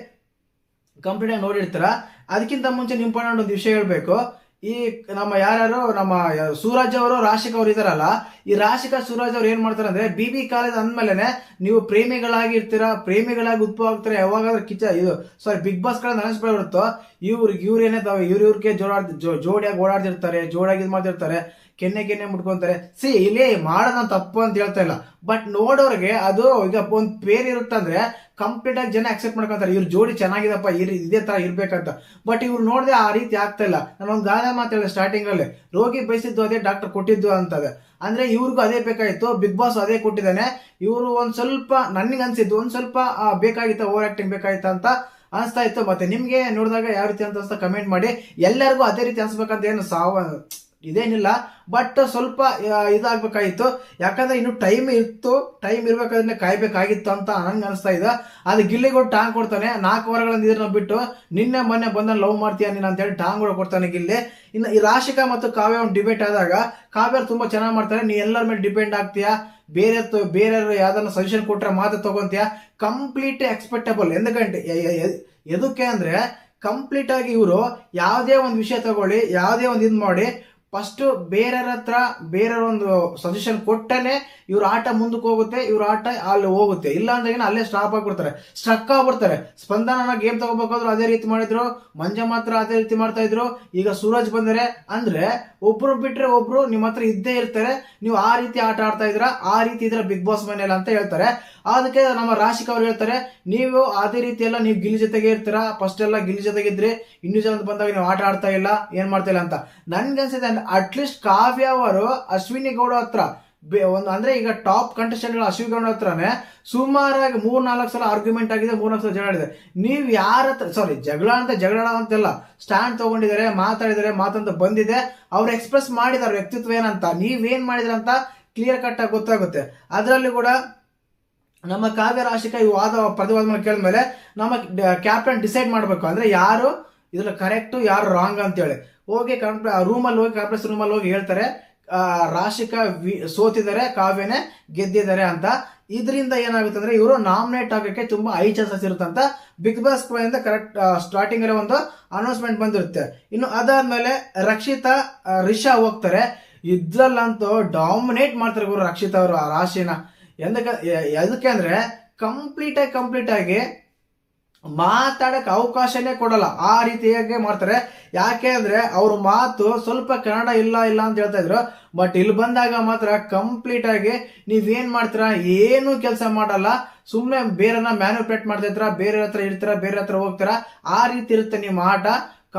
ಕಂಪ್ಲೀಟ್ ಆಗಿ ನೋಡಿರ್ತಾರ. ಅದಕ್ಕಿಂತ ಮುಂಚೆ ಇಂಪಾರ್ಟೆಂಟ್ ಒಂದು ವಿಷಯ ಹೇಳ್ಬೇಕು. ಈ ನಮ್ಮ ಯಾರ್ಯಾರು ನಮ್ಮ ಸೂರಜ್ ಅವರು, ರಾಶಿಕ್ ಅವರು ಇದಾರಲ್ಲ, ಈ ರಾಶಿಕಾ ಸೂರಜ್ ಅವ್ರು ಏನ್ ಮಾಡ್ತಾರೆ ಅಂದ್ರೆ BB ಕಾಲೇಜ್ ಅಂದ್ಮೇಲೆ ನೀವು ಪ್ರೇಮಿಗಳಾಗಿ ಇರ್ತೀರಾ, ಪ್ರೇಮಿಗಳಾಗಿ ಉದ್ಭವ ಆಗ್ತಾರೆ. ಯಾವಾಗಾದ್ರೂ ಬಿಗ್ ಬಾಸ್ ಕಡೆ ಅನಿಸ್ಬಿಡುತ್ತೋ ಇವ್ರೇನೇ ಇವ್ರಿಗೆ ಜೋಡಿಯಾಗಿ ಓಡಾಡ್ತಿರ್ತಾರೆ, ಜೋಡಿಯಾಗಿ ಇದು ಮಾಡ್ತಿರ್ತಾರೆ, ಕೆನ್ನೆ ಮುಟ್ಕೊಂತಾರೆ. ಇಲ್ಲಿ ಮಾಡೋದ ತಪ್ಪು ಅಂತ ಹೇಳ್ತಾ ಇಲ್ಲ. ಬಟ್ ನೋಡೋರ್ಗೆ ಅದು ಈಗ ಒಂದ್ ಪೇರ್ ಇರುತ್ತಂದ್ರೆ ಕಂಪ್ಲೀಟ್ ಆಗಿ ಜನ ಅಕ್ಸೆಪ್ಟ್ ಮಾಡ್ಕೊಂತಾರೆ. ಇವ್ರ ಜೋಡಿ ಚೆನ್ನಾಗಿದಪ್ಪ, ಇದೇ ತರ ಇರ್ಬೇಕಂತ. ಬಟ್ ಇವ್ರು ನೋಡಿದ್ರೆ ಆ ರೀತಿ ಆಗ್ತಾ ಇಲ್ಲ. ನಾನು ಒಂದು ಗಾದೆ ಮಾತಾಡಿದೆ ಸ್ಟಾರ್ಟಿಂಗ್ ಅಲ್ಲಿ, ರೋಗಿ ಬಯಸಿದ್ದು ಅದೇ ಡಾಕ್ಟರ್ ಕೊಟ್ಟಿದ್ದು ಅಂತದೆ. ಅಂದ್ರೆ ಇವ್ರಿಗೂ ಅದೇ ಬೇಕಾಗಿತ್ತು, ಬಿಗ್ ಬಾಸ್ ಅದೇ ಕೊಟ್ಟಿದ್ದಾನೆ. ಇವರು ಒಂದ್ ಸ್ವಲ್ಪ ನನಗೆ ಅನ್ಸಿದ್ದು ಒಂದ್ ಸ್ವಲ್ಪ ಬೇಕಾಗಿತ್ತ, ಓವರ್ ಆಕ್ಟಿಂಗ್ ಬೇಕಾಗಿತ್ತ ಅಂತ ಅನಿಸ್ತಾ ಇತ್ತು. ಮತ್ತೆ ನಿಮ್ಗೆ ನೋಡಿದಾಗ ಯಾವ ರೀತಿ ಅಂತ ಕಮೆಂಟ್ ಮಾಡಿ. ಎಲ್ಲರಿಗೂ ಅದೇ ರೀತಿ ಅನ್ಸ್ಬೇಕಂತ ಏನು ಇದೇನಿಲ್ಲ. ಬಟ್ ಸ್ವಲ್ಪ ಇದಾಗಬೇಕಾಗಿತ್ತು. ಯಾಕಂದ್ರೆ ಇನ್ನು ಟೈಮ್ ಇರ್ಬೇಕಾದ್ರೆ ಕಾಯ್ಬೇಕಾಗಿತ್ತು ಅಂತ ನಂಗೆ ಅನಿಸ್ತಾ ಇದೆ. ಅದು ಗಿಲ್ಲಿಗಳು ಟಾಂಗ್ ಕೊಡ್ತಾನೆ. 4 ವಾರಗಳಿಂದ ಇದನ್ನ ಬಿಟ್ಟು ನಿನ್ನೆ ಮೊನ್ನೆ ಬಂದ ಲವ್ ಮಾಡ್ತೀಯ ನೀನು ಅಂತ ಹೇಳಿ ಟಾಂಗ್ ಕೊಡ್ತಾನೆ ಗಿಲ್ಲಿ. ಇನ್ನು ಈ ರಾಶಿಕಾ ಮತ್ತು ಕಾವ್ಯ ಒಂದು ಡಿಬೇಟ್ ಆದಾಗ ಕಾವ್ಯ ತುಂಬಾ ಚೆನ್ನಾಗಿ ಮಾಡ್ತಾರೆ. ನೀ ಎಲ್ಲರ ಮೇಲೆ ಡಿಪೆಂಡ್ ಆಗ್ತೀಯಾ, ಬೇರೆ ಯಾವ್ದನ್ನ ಸಜೆಷನ್ ಕೊಟ್ರೆ ಮಾತ್ರ ತಗೊಂತೀಯ. ಕಂಪ್ಲೀಟ್ ಎಕ್ಸ್ಪೆಕ್ಟಬಲ್. ಎದಕ್ಕೆ ಅಂದ್ರೆ ಕಂಪ್ಲೀಟ್ ಆಗಿ ಇವರು ಯಾವುದೇ ಒಂದು ವಿಷಯ ತಗೊಳ್ಳಿ, ಯಾವುದೇ ಒಂದು ಇದು ಮಾಡಿ ಫಸ್ಟ್ ಬೇರೆಯವ್ರ ಹತ್ರ ಬೇರೆಯವ್ರ ಒಂದು ಸಜೆಷನ್ ಕೊಟ್ಟನೆ ಇವ್ರ ಆಟ ಮುಂದಕ್ಕೆ ಹೋಗುತ್ತೆ, ಇವ್ರ ಆಟ ಅಲ್ಲಿ ಹೋಗುತ್ತೆ. ಇಲ್ಲ ಅಂದಾಗ ಅಲ್ಲೇ ಸ್ಟಾಪ್ ಆಗಿಬಿಡ್ತಾರೆ, ಸ್ಟ್ರಕ್ ಆಗ್ಬಿಡ್ತಾರೆ. ಸ್ಪಂದನ ಗೇಮ್ ತಗೋಬೇಕಾದ್ರು ಅದೇ ರೀತಿ ಮಾಡಿದ್ರು, ಮಂಜ ಮಾತ್ರ ಅದೇ ರೀತಿ ಮಾಡ್ತಾ ಇದ್ರು. ಈಗ ಸೂರಜ್ ಬಂದರೆ ಅಂದ್ರೆ ಒಬ್ರು ಬಿಟ್ರೆ ಒಬ್ರು ನಿಮ್ಮ ಹತ್ರ ಇದ್ದೇ ಇರ್ತಾರೆ. ನೀವು ಆ ರೀತಿ ಆಟ ಆಡ್ತಾ ಇದ್ರ, ಆ ರೀತಿ ಇದ್ರ ಬಿಗ್ ಬಾಸ್ ಮನೇಲಿ ಅಂತ ಹೇಳ್ತಾರೆ. ಅದಕ್ಕೆ ನಮ್ಮ ರಾಶಿಕ್ ಅವ್ರು ಹೇಳ್ತಾರೆ, ನೀವು ಅದೇ ರೀತಿ ಎಲ್ಲ ನೀವು ಗಿಲ್ಲಿ ಜೊತೆಗೆ ಇರ್ತೀರಾ, ಫಸ್ಟ್ ಎಲ್ಲ ಗಿಲ್ಲಿ ಜೊತೆಗಿದ್ರಿ, ಇಂಡಿವಿಜುವಲ್ ಅಂತ ಬಂದಾಗ ನೀವು ಆಟ ಆಡ್ತಾ ಇಲ್ಲ, ಏನ್ ಮಾಡ್ತಾ ಇಲ್ಲ ಅಂತ. ನನ್ಗನ್ಸಿದೆ ಅಟ್ಲೀಸ್ಟ್ ಕಾವ್ಯ ಅವರು ಅಶ್ವಿನಿ ಗೌಡ ಹತ್ರ ಒಂದು ಅಂದ್ರೆ ಈಗ ಟಾಪ್ ಕಂಟೆಸ್ಟೆಂಟ್ ಅಶ್ವಿನಿ ಗೌಡ ಹತ್ರನೇ ಸುಮಾರಾಗಿ 3-4 ಸಲ ಆರ್ಗ್ಯುಮೆಂಟ್ ಆಗಿದೆ, 3-4 ಸಲ ಜಗಳ ಆಡಿದೆ. ನೀವು ಯಾರ ಹತ್ರ ಜಗಳ ಅಂತೆಲ್ಲ ಸ್ಟ್ಯಾಂಡ್ ತಗೊಂಡಿದ್ದಾರೆ, ಮಾತಾಡಿದರೆ, ಮಾತಂತ ಬಂದಿದೆ, ಅವ್ರು ಎಕ್ಸ್ಪ್ರೆಸ್ ಮಾಡಿದಾರೆ ವ್ಯಕ್ತಿತ್ವ ಏನಂತ, ನೀವೇನ್ ಮಾಡಿದ್ರ ಅಂತ ಕ್ಲಿಯರ್ ಕಟ್ ಆಗಿ ಗೊತ್ತಾಗುತ್ತೆ. ಅದರಲ್ಲಿ ಕೂಡ ನಮ್ಮ ಕಾವ್ಯ ರಾಶಿಕ ಈ ಪ್ರತಿವಾದ ಕೇಳಿದ್ಮೇಲೆ ನಮ್ಮ ಕ್ಯಾಪ್ಟನ್ ಡಿಸೈಡ್ ಮಾಡ್ಬೇಕು, ಅಂದ್ರೆ ಯಾರು ಇದ್ರ ಕರೆಕ್ಟ್ ಯಾರು ರಾಂಗ್ ಅಂತೇಳಿ ಹೋಗಿ ರೂಮಲ್ಲಿ ಹೋಗಿ ಕ್ಯಾಪ್ಟನ್ಸ್ ರೂಮಲ್ಲಿ ಹೋಗಿ ಹೇಳ್ತಾರೆ, ರಾಶಿಕಾ ಸೋತಿದ್ದಾರೆ, ಕಾವ್ಯನೇ ಗೆದ್ದಿದ್ದಾರೆ ಅಂತ. ಇದರಿಂದ ಏನಾಗುತ್ತೆ ಅಂದ್ರೆ ಇವರು ನಾಮಿನೇಟ್ ಆಗಕ್ಕೆ ತುಂಬಾ ಹೈ ಚಾನ್ಸಸ್ ಇರುತ್ತಂತ ಬಿಗ್ ಬಾಸ್ ಇಂದ ಕರೆಕ್ಟ್ ಸ್ಟಾರ್ಟಿಂಗ್ ಅಲ್ಲಿ ಒಂದು ಅನೌನ್ಸ್ಮೆಂಟ್ ಬಂದಿರುತ್ತೆ. ಇನ್ನು ಅದಾದ್ಮೇಲೆ ರಕ್ಷಿತಾ ರಿಷಾ ಹೋಗ್ತಾರೆ. ಇದ್ರಲ್ಲಂತೂ ಡಾಮಿನೇಟ್ ಮಾಡ್ತಾರೆ ಗುರು ರಕ್ಷಿತಾ ಅವರು ಆ ರಾಶಿನ. ಎದಕ್ಕೆ ಅಂದ್ರೆ ಕಂಪ್ಲೀಟ್ ಆಗಿ ಮಾತಾಡಕ್ ಅವಕಾಶನೇ ಕೊಡಲ್ಲ, ಆ ರೀತಿಯಾಗಿ ಮಾಡ್ತಾರೆ. ಯಾಕೆ ಅಂದ್ರೆ ಅವ್ರ ಮಾತು ಸ್ವಲ್ಪ ಕನ್ನಡ ಇಲ್ಲ ಅಂತ ಹೇಳ್ತಾ ಇದ್ರು, ಬಟ್ ಇಲ್ಲಿ ಬಂದಾಗ ಮಾತ್ರ ಕಂಪ್ಲೀಟ್ ಆಗಿ ನೀವೇನ್ ಮಾಡ್ತೀರಾ, ಏನು ಕೆಲಸ ಮಾಡಲ್ಲ, ಸುಮ್ನೆ ಬೇರೆನ ಮ್ಯಾನಿಪುಲೇಟ್ ಮಾಡ್ತಾ ಇದ್ರ, ಬೇರೆ ಹತ್ರ ಇರ್ತೀರಾ, ಬೇರೆ ಹತ್ರ ಹೋಗ್ತೀರಾ, ಆ ರೀತಿ ಇರುತ್ತೆ ನಿಮ್ಮ ಆಟ.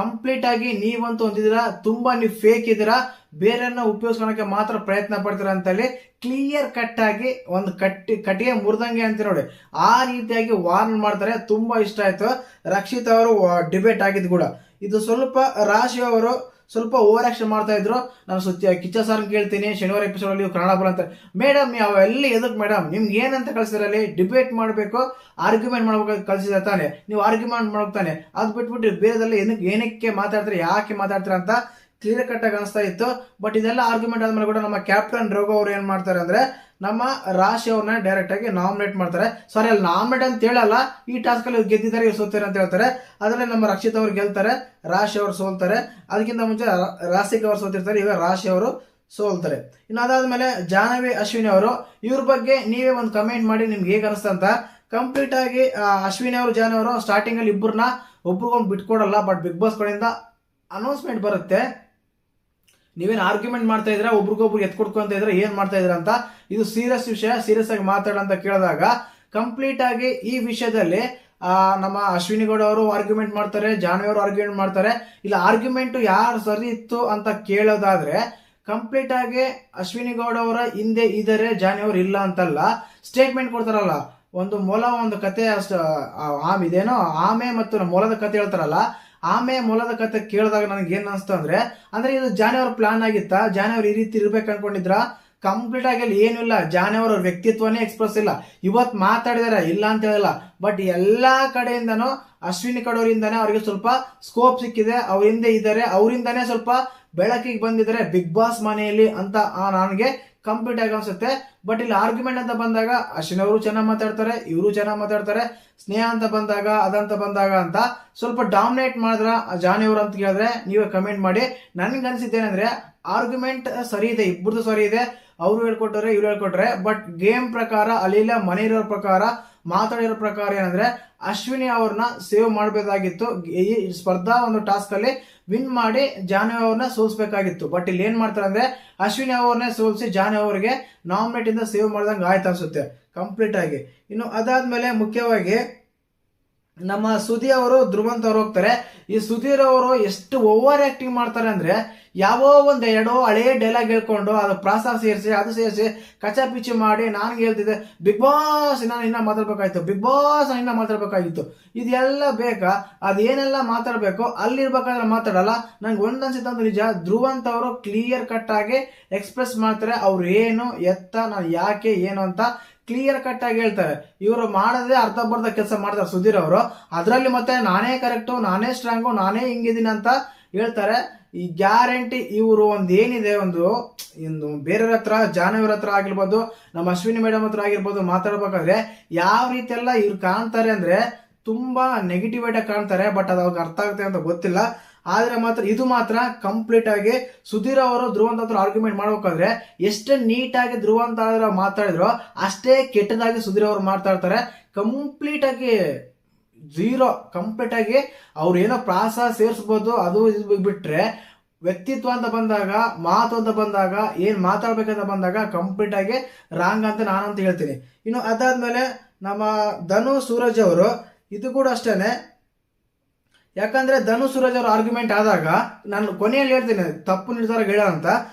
ಕಂಪ್ಲೀಟ್ ಆಗಿ ನೀವಂತೂ ಹೊಂದಿದ್ದೀರಾ, ತುಂಬಾ ನೀವು ಫೇಕ್ ಇದ್ದೀರಾ, ಬೇರೆಯನ್ನ ಉಪಯೋಗಿಸ್ಕೊಳಕ್ಕೆ ಮಾತ್ರ ಪ್ರಯತ್ನ ಪಡ್ತೀರಾ ಅಂತೇಳಿ ಕ್ಲಿಯರ್ ಕಟ್ ಆಗಿ ಒಂದು ಕಟ್ಟಿಗೆ ಮುರಿದಂಗೆ ಅಂತ ನೋಡಿ ಆ ರೀತಿಯಾಗಿ ವಾರ್ನ್ ಮಾಡ್ತಾರೆ. ತುಂಬಾ ಇಷ್ಟ ಆಯ್ತು ರಕ್ಷಿತ್ ಅವರು ಡಿಬೇಟ್ ಆಗಿದ್ದು ಕೂಡ. ಇದು ಸ್ವಲ್ಪ ರಾಶಿ ಅವರು ಸ್ವಲ್ಪ ಓವರ್ ಆಕ್ಷನ್ ಮಾಡ್ತಾ ಇದ್ರು. ನಾನು ಕಿಚ್ಚ ಸರ್ ಕೇಳ್ತೀನಿ, ಶನಿವಾರ ಎಪಿಸೋಡ್ ಅಲ್ಲಿ ಕನ್ನಡ ಬರಂತ ಮೇಡಮ್ ಅವೆಲ್ಲಿ ಎದಕ್ ಮೇಡಮ್, ನಿಮ್ಗೆ ಏನಂತ ಕಳ್ಸಿದ್ರಲ್ಲಿ ಡಿಬೇಟ್ ಮಾಡ್ಬೇಕು, ಆರ್ಗ್ಯುಮೆಂಟ್ ಮಾಡ್ಬೇಕು ಕಳ್ಸಿದ ತಾನೆ, ನೀವು ಆರ್ಗ್ಯುಮೆಂಟ್ ಮಾಡ್ತಾನೆ, ಅದ್ ಬಿಟ್ಬಿಟ್ಟು ಬೇರೆದಲ್ಲಿ ಏನಕ್ಕೆ ಮಾತಾಡ್ತಾರೆ, ಯಾಕೆ ಮಾತಾಡ್ತಾರೆ ಅಂತ ಕ್ಲಿಯರ್ ಕಟ್ ಆಗಿ ಅನಿಸ್ತಾ ಇತ್ತು. ಬಟ್ ಇದೆಲ್ಲ ಆರ್ಗ್ಯುಮೆಂಟ್ ಆದ್ಮೇಲೆ ಕೂಡ ನಮ್ಮ ಕ್ಯಾಪ್ಟನ್ ರಘು ಅವರು ಏನ್ ಮಾಡ್ತಾರೆ ಅಂದ್ರೆ ನಮ್ಮ ರಾಶಿ ಅವ್ರನ್ನ ಡೈರೆಕ್ಟ್ ಆಗಿ ನಾಮಿನೇಟ್ ಮಾಡ್ತಾರೆ. ಸಾರಿ, ಅಲ್ಲಿ ನಾಮಿನೇಟ್ ಅಂತ ಹೇಳಲ್ಲ, ಈ ಟಾಸ್ಕ್ ಅಲ್ಲಿ ಗೆದ್ದಿದ್ದಾರೆ, ಇವ್ರು ಸೋತಾರೆ ಅಂತ ಹೇಳ್ತಾರೆ. ಅದರಲ್ಲಿ ನಮ್ಮ ರಕ್ಷಿತ್ ಅವ್ರು ಗೆಲ್ತಾರೆ, ರಾಶಿ ಅವರು ಸೋಲ್ತಾರೆ. ಅದಕ್ಕಿಂತ ಮುಂಚೆ ರಾಶಿಕ್ ಅವರು ಸೋತಿರ್ತಾರೆ, ಈಗ ರಾಶಿ ಅವರು ಸೋಲ್ತಾರೆ. ಇನ್ನು ಅದಾದ್ಮೇಲೆ ಜಾಹ್ನವಿ ಅಶ್ವಿನಿ ಅವರು, ಇವ್ರ ಬಗ್ಗೆ ನೀವೇ ಒಂದು ಕಮೆಂಟ್ ಮಾಡಿ ನಿಮ್ಗೆ ಹೇಗೆ ಅನಿಸ್ತಾ ಅಂತ. ಕಂಪ್ಲೀಟ್ ಆಗಿ ಅಶ್ವಿನಿ ಅವರು ಜಾಹ್ನವಿ ಅವರು ಸ್ಟಾರ್ಟಿಂಗ್ ಅಲ್ಲಿ ಇಬ್ಬರನ್ನ ಒಬ್ರಿಗೊಂದು ಬಿಟ್ಕೊಡಲ್ಲ, ಬಟ್ ಬಿಗ್ ಬಾಸ್ ಕಡೆಯಿಂದ ಅನೌನ್ಸ್ಮೆಂಟ್ ಬರುತ್ತೆ, ನೀವೇನು ಆರ್ಗ್ಯುಮೆಂಟ್ ಮಾಡ್ತಾ ಇದ್ರ, ಒಬ್ರಿಗೊಬ್ರು ಎತ್ಕೊಡ್ಕೊಂತ ಇದ್ರೆ ಏನ್ ಮಾಡ್ತಾ ಇದ್ರ ಅಂತ. ಇದು ಸೀರಿಯಸ್ ವಿಷಯ, ಸೀರಿಯಸ್ ಆಗಿ ಮಾತಾಡಂತ ಕೇಳಿದಾಗ ಕಂಪ್ಲೀಟ್ ಆಗಿ ಈ ವಿಷಯದಲ್ಲಿ ನಮ್ಮ ಅಶ್ವಿನಿ ಗೌಡ ಅವರು ಆರ್ಗ್ಯುಮೆಂಟ್ ಮಾಡ್ತಾರೆ, ಜಾಹ್ನವಿ ಅವರು ಆರ್ಗ್ಯುಮೆಂಟ್ ಮಾಡ್ತಾರೆ. ಇಲ್ಲ ಆರ್ಗ್ಯುಮೆಂಟ್ ಯಾರು ಸರಿ ಇತ್ತು ಅಂತ ಕೇಳೋದಾದ್ರೆ ಕಂಪ್ಲೀಟ್ ಆಗಿ ಅಶ್ವಿನಿ ಗೌಡ ಅವರ ಹಿಂದೆ ಇದ್ದಾರೆ, ಜಾಹ್ನವಿ ಅವರು ಇಲ್ಲ ಅಂತಲ್ಲ, ಸ್ಟೇಟ್ಮೆಂಟ್ ಕೊಡ್ತಾರಲ್ಲ, ಒಂದು ಒಂದು ಕತೆ ಇದೇನೋ ಆಮೆ ಮತ್ತು ಮೊಲದ ಕತೆ ಹೇಳ್ತಾರಲ್ಲ, ಮೊಲದ ಕತೆ ಕೇಳಿದಾಗ ನನಗೆ ಏನ್ ಅನಿಸ್ತು ಅಂದ್ರೆ ಇದು ಜಾಹ್ನವಿ ಅವ್ರ ಪ್ಲಾನ್ ಆಗಿತ್ತಾ, ಜಾಹ್ನವಿ ಅವ್ರು ಈ ರೀತಿ ಇರ್ಬೇಕು ಅನ್ಕೊಂಡಿದ್ರ? ಕಂಪ್ಲೀಟ್ ಆಗಿ ಅಲ್ಲಿ ಏನು ಇಲ್ಲ, ಜಾಹ್ನವಿ ಅವ್ರ ವ್ಯಕ್ತಿತ್ವನೇ ಎಕ್ಸ್ಪ್ರೆಸ್ ಇಲ್ಲ. ಇವತ್ ಮಾತಾಡಿದಾರೆ, ಇಲ್ಲ ಅಂತ ಹೇಳಿಲ್ಲ, ಬಟ್ ಎಲ್ಲಾ ಕಡೆಯಿಂದನೂ ಅಶ್ವಿನಿ ಕಡೆಯವರಿಂದಾನೇ ಅವ್ರಿಗೆ ಸ್ವಲ್ಪ ಸ್ಕೋಪ್ ಸಿಕ್ಕಿದೆ, ಅವ್ರ ಹಿಂದೆ ಇದ್ದಾರೆ, ಅವರಿಂದಾನೇ ಸ್ವಲ್ಪ ಬೆಳಕಿಗೆ ಬಂದಿದ್ದಾರೆ ಬಿಗ್ ಬಾಸ್ ಮನೆಯಲ್ಲಿ ಅಂತ ನನಗೆ ಕಂಪ್ಲೀಟ್ ಆಗಿ ಅನ್ಸುತ್ತೆ. ಬಟ್ ಇಲ್ಲಿ ಆರ್ಗ್ಯುಮೆಂಟ್ ಅಂತ ಬಂದಾಗ ಅಶ್ವಿನಿ ಅವರು ಚೆನ್ನಾಗಿ ಮಾತಾಡ್ತಾರೆ, ಇವರು ಚೆನ್ನಾಗಿ ಮಾತಾಡ್ತಾರೆ, ಸ್ನೇಹ ಅಂತ ಬಂದಾಗ ಅದಂತ ಬಂದಾಗ ಅಂತ ಸ್ವಲ್ಪ ಡಾಮಿನೇಟ್ ಮಾಡಿದ್ರ ಜಾಹ್ನವಿ ಅವರು ಅಂತ ಕೇಳಿದ್ರೆ ನೀವೇ ಕಮೆಂಟ್ ಮಾಡಿ. ನನ್ಗೆ ಅನ್ಸಿದ್ದೇನೆಂದ್ರೆ ಆರ್ಗ್ಯುಮೆಂಟ್ ಸರಿ ಇದೆ, ಇಬ್ಬರದು ಸರಿ ಇದೆ, ಅವರು ಹೇಳ್ಕೊಟ್ರೆ ಇವ್ರು ಹೇಳ್ಕೊಟ್ರೆ, ಬಟ್ ಗೇಮ್ ಪ್ರಕಾರ ಅಲ್ಲಿಲ್ಲ ಮನೆ ಇರೋ ಪ್ರಕಾರ ಮಾತಾಡಿರೋ ಪ್ರಕಾರ ಏನಂದ್ರೆ ಅಶ್ವಿನಿ ಅವ್ರನ್ನ ಸೇವ್ ಮಾಡಬೇಕಾಗಿತ್ತು. ಈ ಸ್ಪರ್ಧಾ ಒಂದು ಟಾಸ್ಕ್ ಅಲ್ಲಿ ವಿನ್ ಮಾಡಿ ಜಾಹ್ನವಿ ಅವ್ರನ್ನ ಸೋಲ್ಸ್ಬೇಕಾಗಿತ್ತು. ಬಟ್ ಇಲ್ಲಿ ಏನ್ ಮಾಡ್ತಾರೆ ಅಂದ್ರೆ ಅಶ್ವಿನಿ ಅವ್ರನ್ನೇ ಸೋಲ್ಸಿ ಜಾಹ್ನವಿ ಅವರಿಗೆ ನಾಮಿನೇಟ್ ಇಂದ ಸೇವ್ ಮಾಡ್ದಂಗೆ ಆಯ್ತು ಅನ್ಸುತ್ತೆ ಕಂಪ್ಲೀಟ್ ಆಗಿ. ಇನ್ನು ಅದಾದ್ಮೇಲೆ ಮುಖ್ಯವಾಗಿ ನಮ್ಮ ಸುಧೀರ್ ಅವರು ಧ್ರುವಂತ್ ಅವ್ರು ಹೋಗ್ತಾರೆ. ಈ ಸುಧೀರ್ ಅವರು ಎಷ್ಟು ಓವರ್ ಆಕ್ಟಿಂಗ್ ಮಾಡ್ತಾರೆ ಅಂದ್ರೆ ಯಾವೋ ಎರಡೋ ಹಳೇ ಡೈಲಾಗ್ ಹೇಳ್ಕೊಂಡು ಅದು ಪ್ರಾಸ ಸೇರಿಸಿ ಅದು ಸೇರಿಸಿ ಕಚಾಪಿಚಿ ಮಾಡಿ ನಾನ್ಗೆ ಹೇಳ್ತಿದ್ದೆ ಬಿಗ್ ಬಾಸ್ ನಾನು ಇನ್ನ ಮಾತಾಡ್ಬೇಕಾಯ್ತು, ಬಿಗ್ ಬಾಸ್ ಇನ್ನ ಮಾತಾಡ್ಬೇಕಾಗಿತ್ತು, ಇದೆಲ್ಲ ಬೇಕಾ? ಅದೇನೆಲ್ಲ ಮಾತಾಡ್ಬೇಕು ಅಲ್ಲಿರ್ಬೇಕಾದ್ರೆ ಮಾತಾಡಲ್ಲ. ನಂಗೆ ಒಂದನ್ಸಿತ್ತಂತ ನಿಜ, ಧ್ರುವಂತ್ ಅವರು ಕ್ಲಿಯರ್ ಕಟ್ ಆಗಿ ಎಕ್ಸ್ಪ್ರೆಸ್ ಮಾಡ್ತಾರೆ, ಅವ್ರು ಏನು ಎತ್ತ ನಾನು ಯಾಕೆ ಏನು ಅಂತ ಕ್ಲಿಯರ್ ಕಟ್ ಆಗಿ ಹೇಳ್ತಾರೆ. ಇವರು ಮಾಡದೆ ಅರ್ಧಂಬರ್ಧ ಕೆಲಸ ಮಾಡ್ತಾರೆ ಸುಧೀರ್ ಅವರು. ಅದರಲ್ಲಿ ಮತ್ತೆ ನಾನೇ ಕರೆಕ್ಟು, ನಾನೇ ಸ್ಟ್ರಾಂಗು, ನಾನೇ ಹಿಂಗಿದ್ದೀನಿ ಅಂತ ಹೇಳ್ತಾರೆ. ಈ ಗ್ಯಾರಂಟಿ ಇವರು ಏನಿದೆ ಒಂದು ಬೇರೆಯವ್ರ ಹತ್ರ, ಜಾಹ್ನವಿ ಹತ್ರ ಆಗಿರ್ಬೋದು, ನಮ್ಮ ಅಶ್ವಿನಿ ಮೇಡಮ್ ಹತ್ರ ಆಗಿರ್ಬೋದು, ಮಾತಾಡ್ಬೇಕಾದ್ರೆ ಯಾವ ರೀತಿ ಎಲ್ಲ ಇವ್ರು ಕಾಣ್ತಾರೆ ಅಂದ್ರೆ ತುಂಬಾ ನೆಗೆಟಿವ್ ಆಗಿ ಕಾಣ್ತಾರೆ. ಬಟ್ ಅದು ಅವ್ರಿಗೆ ಅರ್ಥ ಆಗುತ್ತೆ ಅಂತ ಗೊತ್ತಿಲ್ಲ. ಆದ್ರೆ ಮಾತ್ರ ಇದು ಮಾತ್ರ ಕಂಪ್ಲೀಟ್ ಆಗಿ ಸುಧೀರ್ ಅವರು ಧ್ರುವಂತ ಹತ್ರ ಆರ್ಗ್ಯುಮೆಂಟ್ ಮಾಡ್ಬೇಕಾದ್ರೆ ಎಷ್ಟೇ ನೀಟಾಗಿ ಧ್ರುವಂತ ಮಾತಾಡಿದ್ರು ಅಷ್ಟೇ ಕೆಟ್ಟದಾಗಿ ಸುಧೀರ್ ಅವರು ಮಾತಾಡ್ತಾರೆ. ಕಂಪ್ಲೀಟ್ ಆಗಿ ಝೀರೋ. ಕಂಪ್ಲೀಟ್ ಆಗಿ ಅವ್ರು ಏನೋ ಪ್ರಾಸ ಸೇರಿಸಬಹುದು, ಅದು ಇದು ಬಿಟ್ರೆ ವ್ಯಕ್ತಿತ್ವ ಅಂತ ಬಂದಾಗ, ಮಾತು ಅಂತ ಬಂದಾಗ, ಏನ್ ಮಾತಾಡ್ಬೇಕಂತ ಬಂದಾಗ ಕಂಪ್ಲೀಟ್ ಆಗಿ ರಾಂಗ್ ಅಂತ ನಾನಂತ ಹೇಳ್ತೀನಿ. ಇನ್ನು ಅದಾದ್ಮೇಲೆ ನಮ್ಮ ಧನು ಸೂರಜ್ ಅವರು ಇದು ಕೂಡ ಅಷ್ಟೇನೆ. ಯಾಕಂದ್ರೆ ಧನು ಸೂರಜ್ ಅವರು ಆರ್ಗ್ಯುಮೆಂಟ್ ಆದಾಗ ನಾನು ಕೊನೆಯಲ್ಲಿ ಹೇಳ್ತೀನಿ ತಪ್ಪು ನಿರ್ಧಾರ ಹೇಳ ಅಂತ.